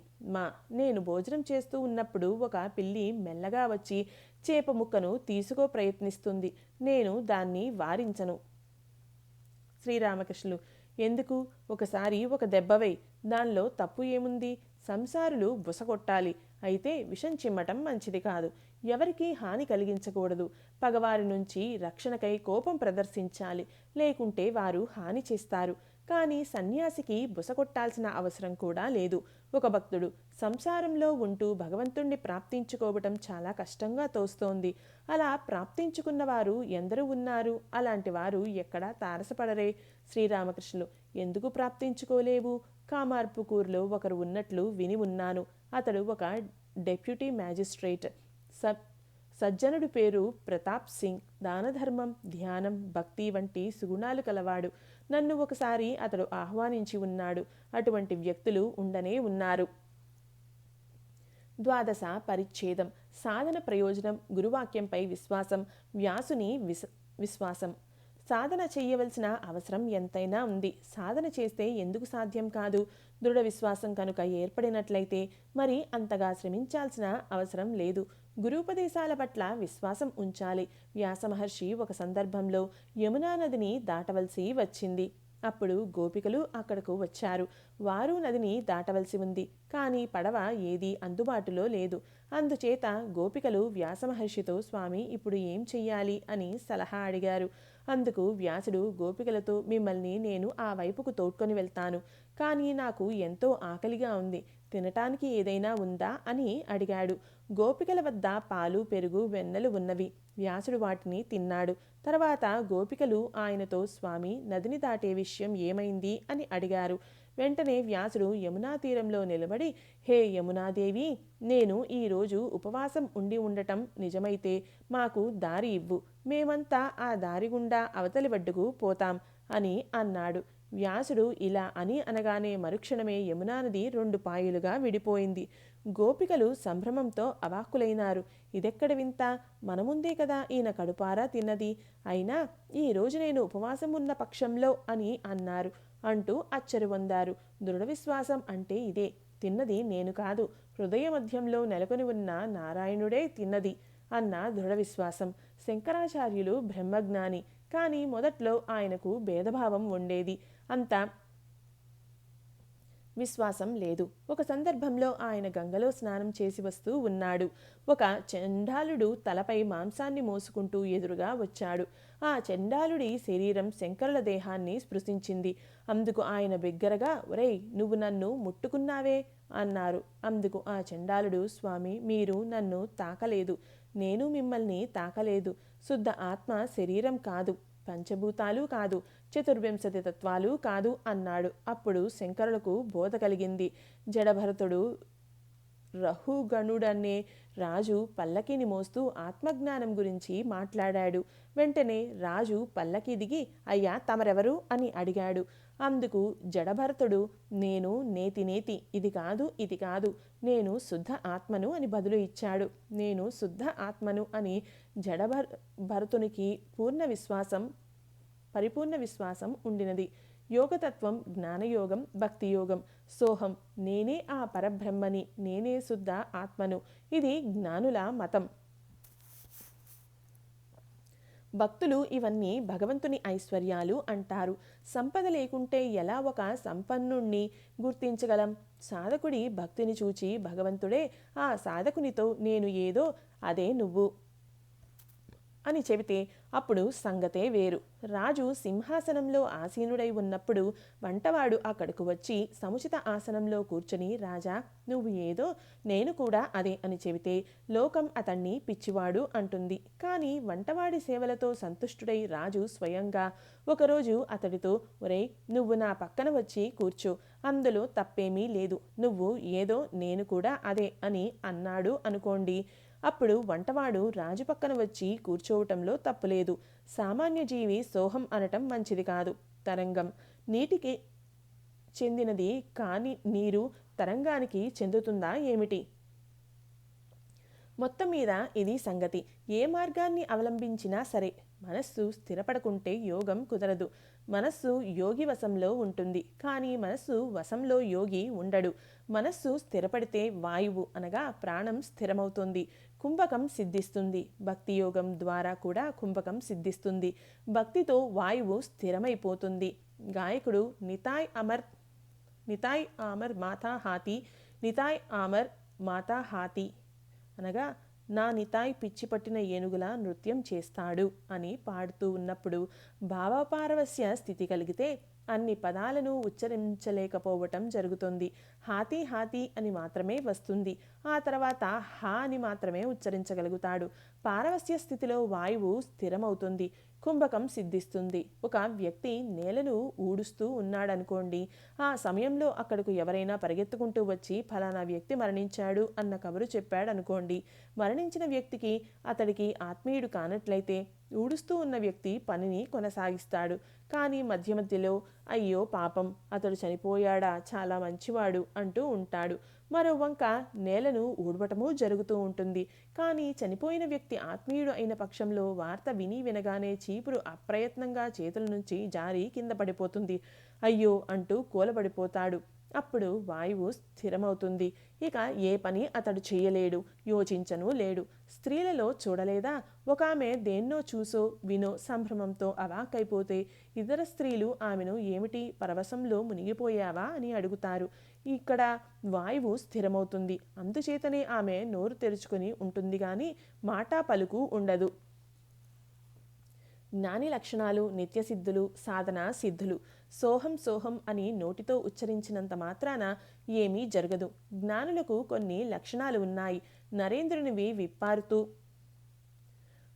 నేను భోజనం చేస్తూ ఉన్నప్పుడు ఒక పిల్లి మెల్లగా వచ్చి చేప ముక్కను తీసుకో ప్రయత్నిస్తుంది. నేను దాన్ని వారించను. శ్రీరామకృష్ణులు, ఎందుకు? ఒకసారి ఒక దెబ్బవై, దానిలో తప్పు ఏముంది? సంసారులు బుసకొట్టాలి, అయితే విషం చిమ్మటం మంచిది కాదు. ఎవరికీ హాని కలిగించకూడదు. పగవారి నుంచి రక్షణకై కోపం ప్రదర్శించాలి, లేకుంటే వారు హాని చేస్తారు. కానీ సన్యాసికి బుసకొట్టాల్సిన అవసరం కూడా లేదు. ఒక భక్తుడు సంసారంలో ఉంటూ భగవంతుణ్ణి ప్రాప్తించుకోవటం చాలా కష్టంగా తోస్తోంది. అలా ప్రాప్తించుకున్నవారు ఎందరూ ఉన్నారు. అలాంటి వారు ఎక్కడా తారసపడరే. శ్రీరామకృష్ణులు, ఎందుకు ప్రాప్తించుకోలేవు? కామార్పుకూరులో ఒకరు ఉన్నట్లు విని ఉన్నాను. అతడు ఒక డెప్యూటీ మ్యాజిస్ట్రేట్. సజ్జనుడి పేరు ప్రతాప్ సింగ్. దానధర్మం, ధ్యానం, భక్తి వంటి సుగుణాలు కలవాడు. నన్ను ఒకసారి అతడు ఆహ్వానించి ఉన్నాడు. అటువంటి వ్యక్తులు ఉండనే ఉన్నారు. ద్వాదశ పరిచ్ఛేదం. సాధన ప్రయోజనం. గురువాక్యంపై విశ్వాసం. వ్యాసుని విశ్వాసం. సాధన చేయవలసిన అవసరం ఎంతైనా ఉంది. సాధన చేస్తే ఎందుకు సాధ్యం కాదు? దృఢ విశ్వాసం కనుక ఏర్పడినట్లయితే మరి అంతగా శ్రమించాల్సిన అవసరం లేదు. గురూపదేశాల పట్ల విశ్వాసం ఉంచాలి. వ్యాస మహర్షి ఒక సందర్భంలో యమునా నదిని దాటవలసి వచ్చింది. అప్పుడు గోపికలు అక్కడకు వచ్చారు. వారు నదిని దాటవలసి ఉంది. కానీ పడవ ఏదీ అందుబాటులో లేదు. అందుచేత గోపికలు వ్యాసమహర్షితో, స్వామి ఇప్పుడు ఏం చెయ్యాలి అని సలహా అడిగారు. అందుకు వ్యాసుడు గోపికలతో, మిమ్మల్ని నేను ఆ వైపుకు తోడ్కొని వెళ్తాను. కానీ నాకు ఎంతో ఆకలిగా ఉంది. తినటానికి ఏదైనా ఉందా అని అడిగాడు. గోపికల వద్ద పాలు, పెరుగు, వెన్నెలు ఉన్నవి. వ్యాసుడు వాటిని తిన్నాడు. తర్వాత గోపికలు ఆయనతో, స్వామి నదిని దాటే విషయం ఏమైంది అని అడిగారు. వెంటనే వ్యాసుడు యమునా తీరంలో నిలబడి, హే యమునాదేవి, నేను ఈరోజు ఉపవాసం ఉండి ఉండటం నిజమైతే మాకు దారి ఇవ్వు. మేమంతా ఆ దారి గుండా అవతలి ఒడ్డుకు పోతాం అని అన్నాడు. వ్యాసుడు ఇలా అని అనగానే మరుక్షణమే యమునా నది 2 పాయలుగా విడిపోయింది. గోపికలు సంభ్రమంతో అవాక్కులైనారు. ఇదెక్కడ వింత? మన ముందే కదా ఈయన కడుపారా తిన్నది. అయినా ఈరోజు నేను ఉపవాసం ఉన్న పక్షంలో అని అన్నారు అంటూ అచ్చరు పొందారు. దృఢ విశ్వాసం అంటే ఇదే. తిన్నది నేను కాదు, హృదయ మధ్యంలో నెలకొని ఉన్న నారాయణుడే తిన్నది అన్న దృఢ విశ్వాసం. శంకరాచార్యులు బ్రహ్మజ్ఞాని. కానీ మొదట్లో ఆయనకు భేదభావం ఉండేది. అంత విశ్వాసం లేదు. ఒక సందర్భంలో ఆయన గంగలో స్నానం చేసి వస్తూ ఉన్నాడు. ఒక చండాలుడు తలపై మాంసాన్ని మోసుకుంటూ ఎదురుగా వచ్చాడు. ఆ చండాలుడి శరీరం శంకరుల దేహాన్ని స్పృశించింది. అందుకు ఆయన బిగ్గరగా, ఒరేయ్, నువ్వు నన్ను ముట్టుకున్నావే అన్నారు. అందుకు ఆ చండాలుడు, స్వామి మీరు నన్ను తాకలేదు, నేను మిమ్మల్ని తాకలేదు. శుద్ధ ఆత్మ శరీరం కాదు, పంచభూతాలు కాదు, చతుర్వింశతి తత్వాలు కాదు అన్నాడు. అప్పుడు శంకరులకు బోధ కలిగింది. జడభరతుడు రహుగణుడనే రాజు పల్లకిని మోస్తూ ఆత్మజ్ఞానం గురించి మాట్లాడాడు. వెంటనే రాజు పల్లకి దిగి, అయ్యా తమరెవరు అని అడిగాడు. అందుకు జడభరతుడు, నేను నేతి, ఇది కాదు, ఇది కాదు, నేను శుద్ధ ఆత్మను అని బదులు ఇచ్చాడు. నేను శుద్ధ ఆత్మను అని భరతునికి పరిపూర్ణ విశ్వాసం ఉండినది. యోగతత్వం, జ్ఞానయోగం, భక్తియోగం. సోహం, నేనే ఆ పరబ్రహ్మని, నేనే శుద్ధ ఆత్మను. ఇది జ్ఞానుల మతం. భక్తులు ఇవన్నీ భగవంతుని ఐశ్వర్యాలు అంటారు. సంపద లేకుంటే ఎలా ఒక సంపన్నుణ్ణి గుర్తించగలం? సాధకుడి భక్తిని చూచి భగవంతుడే ఆ సాధకునితో, నేను ఏదో అదే నువ్వు అని చెబితే అప్పుడు సంగతే వేరు. రాజు సింహాసనంలో ఆసీనుడై ఉన్నప్పుడు వంటవాడు అక్కడకు వచ్చి సముచిత ఆసనంలో కూర్చొని, రాజా నువ్వు ఏదో నేను కూడా అదే అని చెబితే లోకం అతన్ని పిచ్చివాడు అంటుంది. కానీ వంటవాడి సేవలతో సంతుష్టుడై రాజు స్వయంగా ఒకరోజు అతడితో, ఒరేయ్, నువ్వు నా పక్కన వచ్చి కూర్చో, అందులో తప్పేమీ లేదు, నువ్వు ఏదో నేను కూడా అదే అని అన్నాడు అనుకోండి. అప్పుడు వంటవాడు రాజు పక్కన వచ్చి కూర్చోవటంలో తప్పులేదు. సామాన్య జీవి సోహం అనటం మంచిది కాదు. తరంగం నీటికి చెందినది కాని నీరు తరంగానికి చెందుతుందా ఏమిటి? మొత్తం మీద ఇది సంగతి. ఏ మార్గాన్ని అవలంబించినా సరే మనస్సు స్థిరపడకుంటే యోగం కుదరదు. మనస్సు యోగి వశంలో ఉంటుంది, కానీ మనస్సు వశంలో యోగి ఉండడు. మనస్సు స్థిరపడితే వాయువు అనగా ప్రాణం స్థిరమవుతుంది, కుంభకం సిద్ధిస్తుంది. భక్తి యోగం ద్వారా కూడా కుంభకం సిద్ధిస్తుంది. భక్తితో వాయువు స్థిరమైపోతుంది. గాయకుడు నితాయ్ ఆమర్ మాతా హాతి, నితాయ్ ఆమర్ మాతా హాతి అనగా నా నితాయ్ పిచ్చి పట్టిన ఏనుగులా నృత్యం చేస్తాడు అని పాడుతూ ఉన్నప్పుడు భావపారవస్య స్థితి కలిగితే అన్ని పదాలను ఉచ్చరించలేకపోవటం జరుగుతుంది. హాతి హాతి అని మాత్రమే వస్తుంది. ఆ తర్వాత హా అని మాత్రమే ఉచ్చరించగలుగుతాడు. పారవస్య స్థితిలో వాయువు స్థిరమవుతుంది, కుంభకం సిద్ధిస్తుంది. ఒక వ్యక్తి నేలను ఊడుస్తూ ఉన్నాడనుకోండి. ఆ సమయంలో అక్కడకు ఎవరైనా పరిగెత్తుకుంటూ వచ్చి ఫలానా వ్యక్తి మరణించాడు అన్న కబురు చెప్పాడనుకోండి. మరణించిన వ్యక్తికి అతడికి ఆత్మీయుడు కానట్లయితే ఊడుస్తూ ఉన్న వ్యక్తి పనిని కొనసాగిస్తాడు. కానీ మధ్య మధ్యలో అయ్యో పాపం అతడు చనిపోయాడా, చాలా మంచివాడు అంటూ ఉంటాడు. మరో వంక నేలను ఊడవటమూ జరుగుతూ ఉంటుంది. కానీ చనిపోయిన వ్యక్తి ఆత్మీయుడు అయిన పక్షంలో వార్త వినగానే చీపురు అప్రయత్నంగా చేతుల నుంచి జారి కింద పడిపోతుంది. అయ్యో అంటూ కూలబడిపోతాడు. అప్పుడు వాయువు స్థిరమవుతుంది. ఇక ఏ పని అతడు చేయలేడు, యోచించను లేడు. స్త్రీలలో చూడలేదా, ఒక ఆమె దేన్నో చూసో వినో సంభ్రమంతో అవాక్కైపోతే ఇతర స్త్రీలు ఆమెను ఏమిటి పరవశంలో మునిగిపోయావా అని అడుగుతారు. ఇక్కడ వాయువు స్థిరమవుతుంది. అందుచేతనే ఆమె నోరు తెరుచుకొని ఉంటుంది గాని మాటా పలుకు ఉండదు. జ్ఞాని లక్షణాలు నిత్యసిద్ధులు, సాధనా సిద్ధులు. సోహం సోహం అని నోటితో ఉచ్చరించినంత మాత్రాన ఏమీ జరగదు. జ్ఞానులకు కొన్ని లక్షణాలు ఉన్నాయి. నరేంద్రునివి విప్పారుతూ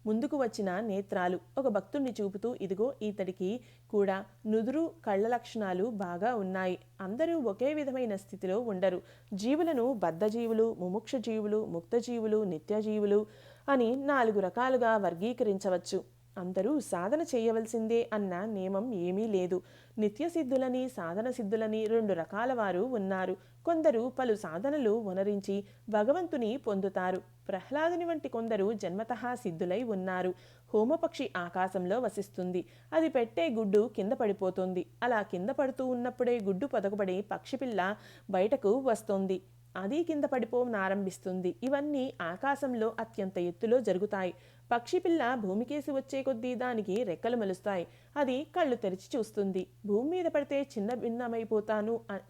ముందుకు వచ్చిన నేత్రాలు ఒక భక్తుణ్ణి చూపుతూ, ఇదిగో ఈతడికి కూడా నుదురు కళ్ళ లక్షణాలు బాగా ఉన్నాయి. అందరూ ఒకే విధమైన స్థితిలో ఉండరు. జీవులను బద్ధజీవులు, ముముక్ష జీవులు, ముక్తజీవులు, నిత్యజీవులు అని 4 రకాలుగా వర్గీకరించవచ్చు. అందరూ సాధన చేయవలసిందే అన్న నియమం ఏమీ లేదు. నిత్యసిద్ధులని, సాధన సిద్ధులని 2 రకాల వారు ఉన్నారు. కొందరు పలు సాధనలు వనరించి భగవంతుని పొందుతారు. ప్రహ్లాదుని వంటి కొందరు జన్మతః సిద్ధులై ఉన్నారు. హోమపక్షి ఆకాశంలో వసిస్తుంది. అది పెట్టే గుడ్డు కింద పడిపోతుంది. అలా కింద పడుతూ ఉన్నప్పుడే గుడ్డు పొదగబడి పక్షిపిల్ల బయటకు వస్తుంది. అది కింద పడిపోనారంభిస్తుంది. ఇవన్నీ ఆకాశంలో అత్యంత ఎత్తులో జరుగుతాయి. పక్షిపిల్ల భూమికేసి వచ్చే కొద్దీ దానికి రెక్కలు మెలుస్తాయి. అది కళ్ళు తెరిచి చూస్తుంది. భూమి మీద పడితే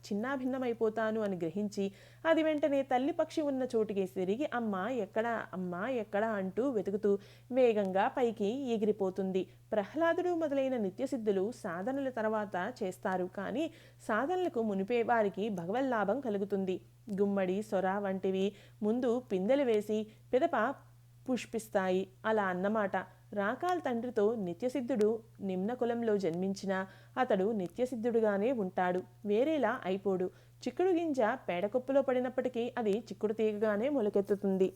చిన్నాభిన్నమైపోతాను అని గ్రహించి అది వెంటనే తల్లి పక్షి ఉన్న చోటుకేసి తిరిగి అమ్మా ఎక్కడా అంటూ వెతుకుతూ వేగంగా పైకి ఎగిరిపోతుంది. ప్రహ్లాదుడు మొదలైన నిత్యసిద్ధులు సాధనల తర్వాత చేస్తారు. కానీ సాధనలకు మునిపే వారికి భగవల్లాభం కలుగుతుంది. గుమ్మడి, సొర వంటివి ముందు పిందెలు వేసి పిదప పుష్పిస్తాయి. అలా అన్నమాట. రాకాల్ తండ్రితో నిత్యసిద్ధుడు నిమ్న కులంలో జన్మించినా అతడు నిత్యసిద్ధుడుగానే ఉంటాడు. వేరేలా అయిపోడు. చిక్కుడు గింజ పేడకొప్పులో పడినప్పటికీ అది చిక్కుడు తీగగానే మొలకెత్తుతుంది.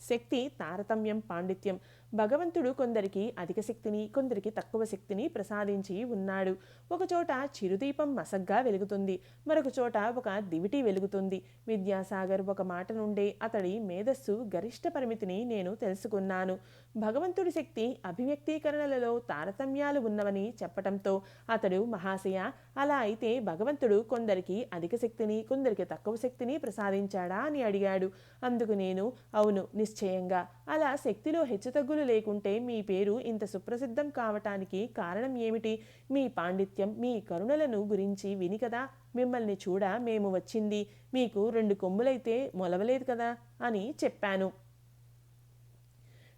శక్తి తారతమ్యం, పాండిత్యం. భగవంతుడు కొందరికి అధిక శక్తిని, కొందరికి తక్కువ శక్తిని ప్రసాదించి ఉన్నాడు. ఒకచోట చిరుదీపం మసగ్గా వెలుగుతుంది, మరొక చోట ఒక దివిటి వెలుగుతుంది. విద్యాసాగర్ ఒక మాట నుండే అతడి మేధస్సు గరిష్ట పరిమితిని నేను తెలుసుకున్నాను. భగవంతుడి శక్తి అభివ్యక్తీకరణలలో తారతమ్యాలు ఉన్నవని చెప్పటంతో అతడు, మహాశయ, అలా అయితే భగవంతుడు కొందరికి అధిక శక్తిని, కొందరికి తక్కువ శక్తిని ప్రసాదించాడా అని అడిగాడు. అందుకు నేను, అవును, నిశ్చయంగా. అలా శక్తిలో హెచ్చుతగ్గులు లేకుంటే మీ పేరు ఇంత సుప్రసిద్ధం కావటానికి కారణం ఏమిటి? మీ పాండిత్యం, మీ కరుణలను గురించి విని కదా మిమ్మల్ని చూడ మేము వచ్చింది. మీకు 2 కొమ్ములైతే మొలవలేదు కదా అని చెప్పాను.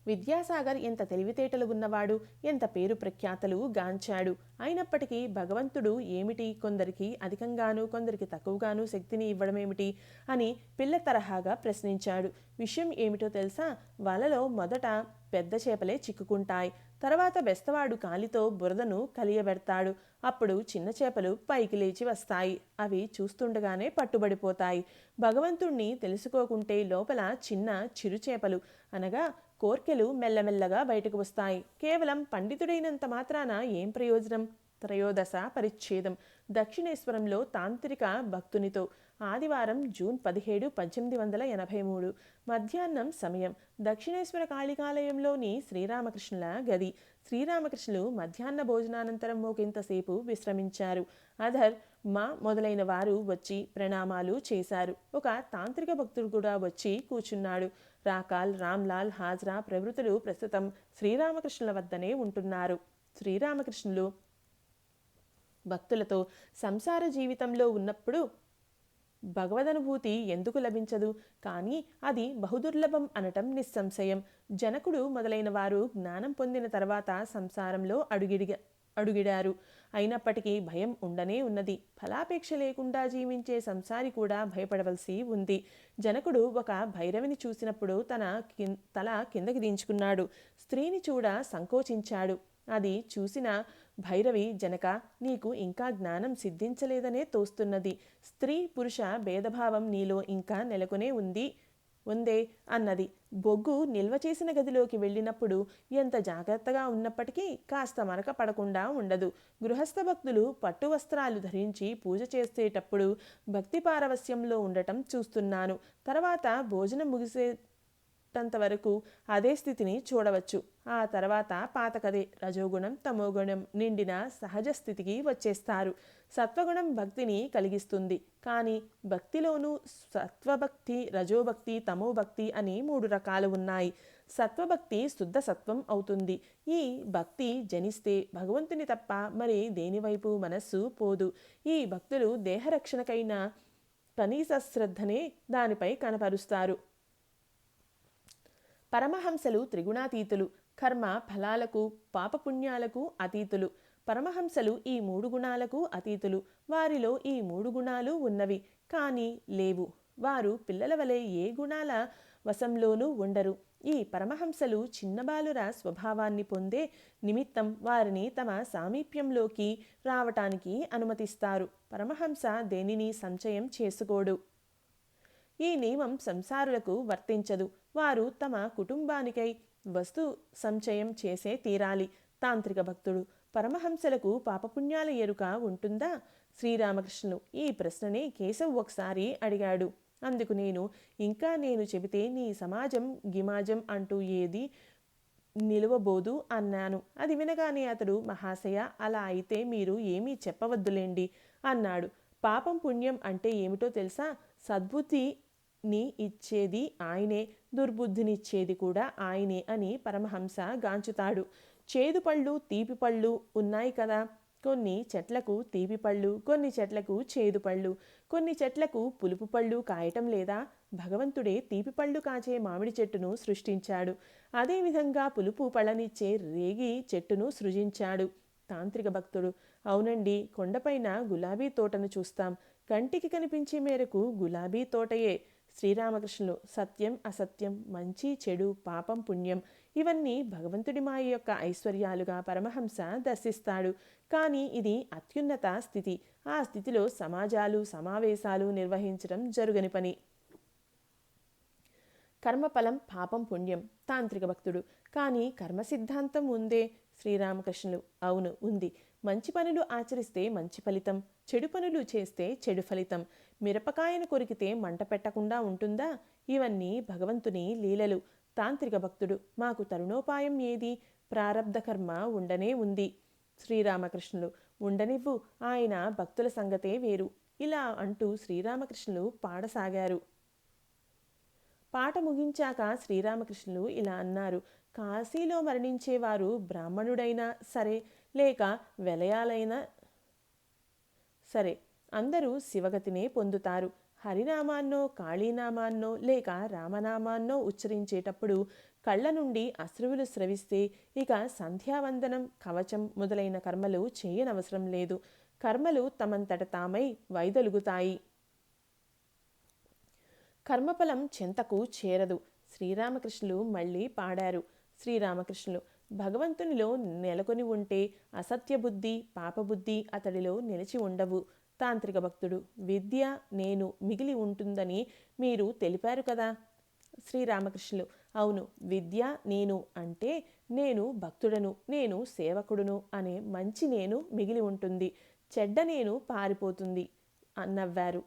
విద్యాసాగర్ ఎంత తెలివితేటలు ఉన్నవాడు, ఎంత పేరు ప్రఖ్యాతలు గాంచాడు. అయినప్పటికీ భగవంతుడు ఏమిటి కొందరికి అధికంగాను కొందరికి తక్కువగాను శక్తిని ఇవ్వడమేమిటి అని పిల్ల తరహాగా ప్రశ్నించాడు. విషయం ఏమిటో తెలుసా? వలలో మొదట పెద్ద చేపలే చిక్కుకుంటాయి. తర్వాత బెస్తవాడు కాలితో బురదను కలియబెడతాడు. అప్పుడు చిన్న చేపలు పైకి లేచి వస్తాయి. అవి చూస్తుండగానే పట్టుబడిపోతాయి. భగవంతుణ్ణి తెలుసుకోకుంటే లోపల చిన్న చిరుచేపలు అనగా కోర్కెలు మెల్లమెల్లగా బయటకు వస్తాయి. కేవలం పండితుడైనంత మాత్రాన ఏం ప్రయోజనం? త్రయోదశ పరిచ్ఛేదం. దక్షిణేశ్వరంలో తాంత్రిక భక్తునితో. ఆదివారం జూన్ 17, 1883 మధ్యాహ్నం సమయం. దక్షిణేశ్వర కాళికాలయంలోని శ్రీరామకృష్ణుల గది. శ్రీరామకృష్ణులు మధ్యాహ్న భోజనానంతరం ఒకంతసేపు విశ్రమించారు. అధర్, మా మొదలైన వారు వచ్చి ప్రణామాలు చేశారు. ఒక తాంత్రిక భక్తుడు కూడా వచ్చి కూర్చున్నాడు. రాకాల్, రామ్లాల్, హాజ్రా ప్రవృత్తులు ప్రస్తుతం శ్రీరామకృష్ణుల వద్దనే ఉంటున్నారు. శ్రీరామకృష్ణులు భక్తులతో సంసార జీవితంలో ఉన్నప్పుడు భగవదనుభూతి ఎందుకు లభించదు? కానీ అది బహుదుర్లభం అనటం నిస్సంశయం. జనకుడు మొదలైన వారు జ్ఞానం పొందిన తర్వాత సంసారంలో అడుగిడారు. అయినప్పటికీ భయం ఉండనే ఉన్నది. ఫలాపేక్ష లేకుండా జీవించే సంసారి కూడా భయపడవలసి ఉంది. జనకుడు ఒక భైరవిని చూసినప్పుడు తల కిందకి దించుకున్నాడు. స్త్రీని చూడ సంకోచించాడు. అది చూసిన భైరవి, జనక, నీకు ఇంకా జ్ఞానం సిద్ధించలేదనే తోస్తున్నది. స్త్రీ పురుష భేదభావం నీలో ఇంకా నెలకొనే ఉందే అన్నది. బొగ్గు నిల్వ చేసిన గదిలోకి వెళ్ళినప్పుడు ఎంత జాగ్రత్తగా ఉన్నప్పటికీ కాస్త మరక పడకుండా ఉండదు. గృహస్థ భక్తులు పట్టు వస్త్రాలు ధరించి పూజ చేసేటప్పుడు భక్తి పారవస్యంలో ఉండటం చూస్తున్నాను. తర్వాత భోజనం పుట్టంత వరకు అదే స్థితిని చూడవచ్చు. ఆ తర్వాత పాతకదే రజోగుణం తమోగుణం నిండిన సహజ స్థితికి వచ్చేస్తారు. సత్వగుణం భక్తిని కలిగిస్తుంది. కానీ భక్తిలోనూ సత్వభక్తి, రజోభక్తి, తమోభక్తి అని 3 రకాలు ఉన్నాయి. సత్వభక్తి శుద్ధ సత్వం అవుతుంది. ఈ భక్తి జనిస్తే భగవంతుని తప్ప మరి దేనివైపు మనస్సు పోదు. ఈ భక్తులు దేహరక్షణకైన కనీస శ్రద్ధనే దానిపై కనపరుస్తారు. పరమహంసలు త్రిగుణాతీతులు. కర్మ ఫలాలకు పాపపుణ్యాలకు అతీతులు. పరమహంసలు ఈ 3 గుణాలకు అతీతులు. వారిలో ఈ 3 గుణాలు ఉన్నవి కానీ లేవు. వారు పిల్లల వలె ఏ గుణాల వశంలోనూ ఉండరు. ఈ పరమహంసలు చిన్నబాలుర స్వభావాన్ని పొందే నిమిత్తం వారిని తమ సామీప్యంలోకి రావటానికి అనుమతిస్తారు. పరమహంస దేనిని సంచయం చేసుకోడు. ఈ నియమం సంసారులకు వర్తించదు. వారు తమ కుటుంబానికై వస్తు సంచయం చేసే తీరాలి. తాంత్రిక భక్తుడు పరమహంసలకు పాపపుణ్యాల ఎరుక ఉంటుందా? శ్రీరామకృష్ణులు ఈ ప్రశ్ననే కేశవ్ ఒకసారి అడిగాడు. అందుకు ఇంకా నేను చెబితే నీ సమాజం గిమాజం అంటూ ఏది నిలువబోదు అన్నాను. అది వినగానే అతడు, మహాశయ, అలా అయితే మీరు ఏమీ చెప్పవద్దులేండి అన్నాడు. పాపం పుణ్యం అంటే ఏమిటో తెలుసా? సద్బుద్ధిని ఇచ్చేది ఆయనే, దుర్బుద్ధినిచ్చేది కూడా ఆయనే అని పరమహంస గాంచుతాడు. చేదు పళ్ళు తీపి పళ్ళు ఉన్నాయి కదా. కొన్ని చెట్లకు తీపి పళ్ళు, కొన్ని చెట్లకు చేదు పళ్ళు, కొన్ని చెట్లకు పులుపు పళ్ళు కాయటం లేదా? భగవంతుడే తీపి పళ్ళు కాచే మామిడి చెట్టును సృష్టించాడు. అదేవిధంగా పులుపు పళ్ళనిచ్చే రేగి చెట్టును సృజించాడు. తాంత్రిక భక్తుడు, అవునండి, కొండపైన గులాబీ తోటను చూస్తాం. కంటికి కనిపించే మేరకు గులాబీ తోటయే. శ్రీరామకృష్ణులు, సత్యం అసత్యం, మంచి చెడు, పాపం పుణ్యం ఇవన్నీ భగవంతుడి మాయ యొక్క ఐశ్వర్యాలుగా పరమహంస దర్శిస్తాడు. కానీ ఇది అత్యున్నత స్థితి. ఆ స్థితిలో సమాజాలు సమావేశాలు నిర్వహించడం జరుగని పని. కర్మఫలం పాపం పుణ్యం. తాంత్రిక భక్తుడు, కానీ కర్మ సిద్ధాంతం ఉందే? శ్రీరామకృష్ణులు, అవును ఉంది. మంచి పనులు ఆచరిస్తే మంచి ఫలితం, చెడు పనులు చేస్తే చెడు ఫలితం. మిరపకాయను కొరికితే మంట పెట్టకుండా ఉంటుందా? ఇవన్నీ భగవంతుని లీలలు. తాంత్రిక భక్తుడు, మాకు తరుణోపాయం ఏది? ప్రారబ్ధ కర్మ ఉండనే ఉంది. శ్రీరామకృష్ణులు, ఉండనివ్వు, ఆయన భక్తుల సంగతే వేరు. ఇలా అంటూ శ్రీరామకృష్ణులు పాడసాగారు. పాట ముగించాక శ్రీరామకృష్ణులు ఇలా అన్నారు. కాశీలో మరణించేవారు బ్రాహ్మణుడైనా సరే లేక వెలయాలైనా సరే అందరూ శివగతినే పొందుతారు. హరినామాన్నో కాళీనామాన్నో లేక రామనామాన్నో ఉచ్చరించేటప్పుడు కళ్ళ నుండి అశ్రువులు స్రవిస్తే ఇక సంధ్యావందనం, కవచం మొదలైన కర్మలు చేయనవసరం లేదు. కర్మలు తమంతట తామై వైదొలుగుతాయి. కర్మఫలం చెంతకు చేరదు. శ్రీరామకృష్ణులు మళ్ళీ పాడారు. శ్రీరామకృష్ణులు, భగవంతునిలో నెలకొని ఉంటే అసత్యబుద్ధి, పాపబుద్ధి అతడిలో నిలిచి ఉండవు. తాంత్రిక భక్తుడు, విద్య నేను మిగిలి ఉంటుందని మీరు తెలిపారు కదా. శ్రీరామకృష్ణులు, అవును, విద్య నేను అంటే నేను భక్తుడను, నేను సేవకుడును అనే మంచి నేను మిగిలి ఉంటుంది, చెడ్డ నేను పారిపోతుంది నవ్వారు.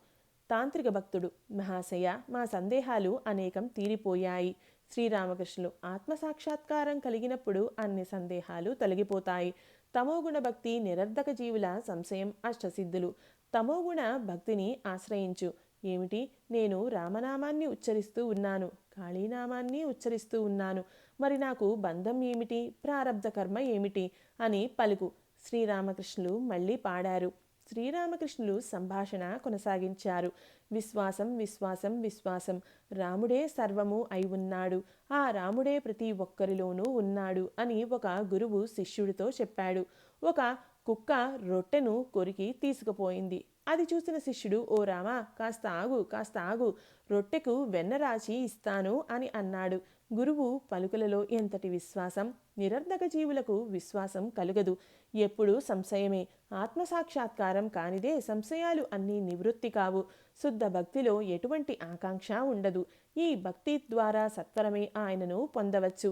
తాంత్రిక భక్తుడు, మహాశయ, మా సందేహాలు అనేకం తీరిపోయాయి. శ్రీరామకృష్ణులు, ఆత్మసాక్షాత్కారం కలిగినప్పుడు అన్ని సందేహాలు తొలగిపోతాయి. తమోగుణ భక్తి నిరర్ధక జీవుల సంశయం అష్టసిద్ధులు. తమోగుణ భక్తిని ఆశ్రయించు. ఏమిటి? నేను రామనామాన్ని ఉచ్చరిస్తూ ఉన్నాను, కాళీనామాన్ని ఉచ్చరిస్తూ ఉన్నాను, మరి నాకు బంధం ఏమిటి? ప్రారబ్ధ కర్మ ఏమిటి అని పలుకు. శ్రీరామకృష్ణులు మళ్ళీ పాడారు. శ్రీరామకృష్ణులు సంభాషణ కొనసాగించారు. విశ్వాసం విశ్వాసం విశ్వాసం. రాముడే సర్వము అయి ఉన్నాడు, ఆ రాముడే ప్రతి ఒక్కరిలోనూ ఉన్నాడు అని ఒక గురువు శిష్యుడితో చెప్పాడు. ఒక కుక్క రొట్టెను కొరికి తీసుకుపోయింది. అది చూసిన శిష్యుడు, ఓ రామా, కాస్త ఆగు, కాస్త ఆగు, రొట్టెకు వెన్న రాచి ఇస్తాను అని అన్నాడు. గురువు పలుకులలో ఎంతటి విశ్వాసం! నిరర్ధక జీవులకు విశ్వాసం కలుగదు, ఎప్పుడూ సంశయమే. ఆత్మసాక్షాత్కారం కానిదే సంశయాలు అన్నీ నివృత్తి కావు. శుద్ధ భక్తిలో ఎటువంటి ఆకాంక్ష ఉండదు. ఈ భక్తి ద్వారా సత్వరమే ఆయనను పొందవచ్చు.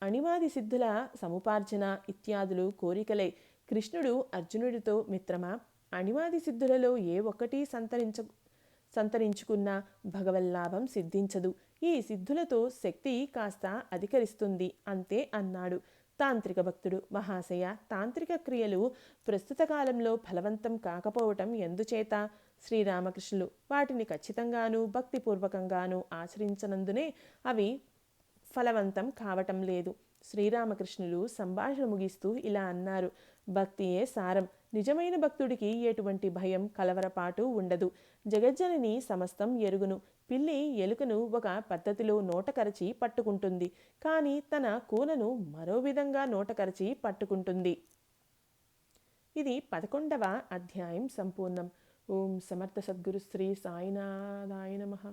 అణిమాది సిద్ధుల సముపార్జన ఇత్యాదులు కోరికలే. కృష్ణుడు అర్జునుడితో, మిత్రమా, అణిమాది సిద్ధులలో ఏ ఒక్కటి సంతరించుకున్న భగవల్లాభం సిద్ధించదు. ఈ సిద్ధులతో శక్తి కాస్త అధికరిస్తుంది అంతే అన్నాడు. తాంత్రిక భక్తుడు: మహాశయ, తాంత్రిక క్రియలు ప్రస్తుత కాలంలో ఫలవంతం కాకపోవటం ఎందుచేత? శ్రీరామకృష్ణులు: వాటిని ఖచ్చితంగానూ భక్తిపూర్వకంగానూ ఆచరించనందునే అవి ఫలవంతం కావటం లేదు. శ్రీరామకృష్ణులు సంభాషణ ముగిస్తూ ఇలా అన్నారు: భక్తియే సారం. నిజమైన భక్తుడికి ఎటువంటి భయం, కలవరపాటు ఉండదు. జగజ్జనని సమస్తం ఎరుగును. పిల్లి ఎలుకను ఒక పద్ధతిలో నోటకరచి పట్టుకుంటుంది, కానీ తన కూనను మరో విధంగా నోటకరచి పట్టుకుంటుంది. ఇది 11వ అధ్యాయం సంపూర్ణం. ఓం సమర్థ సద్గురు శ్రీ సాయినాథాయ నమః.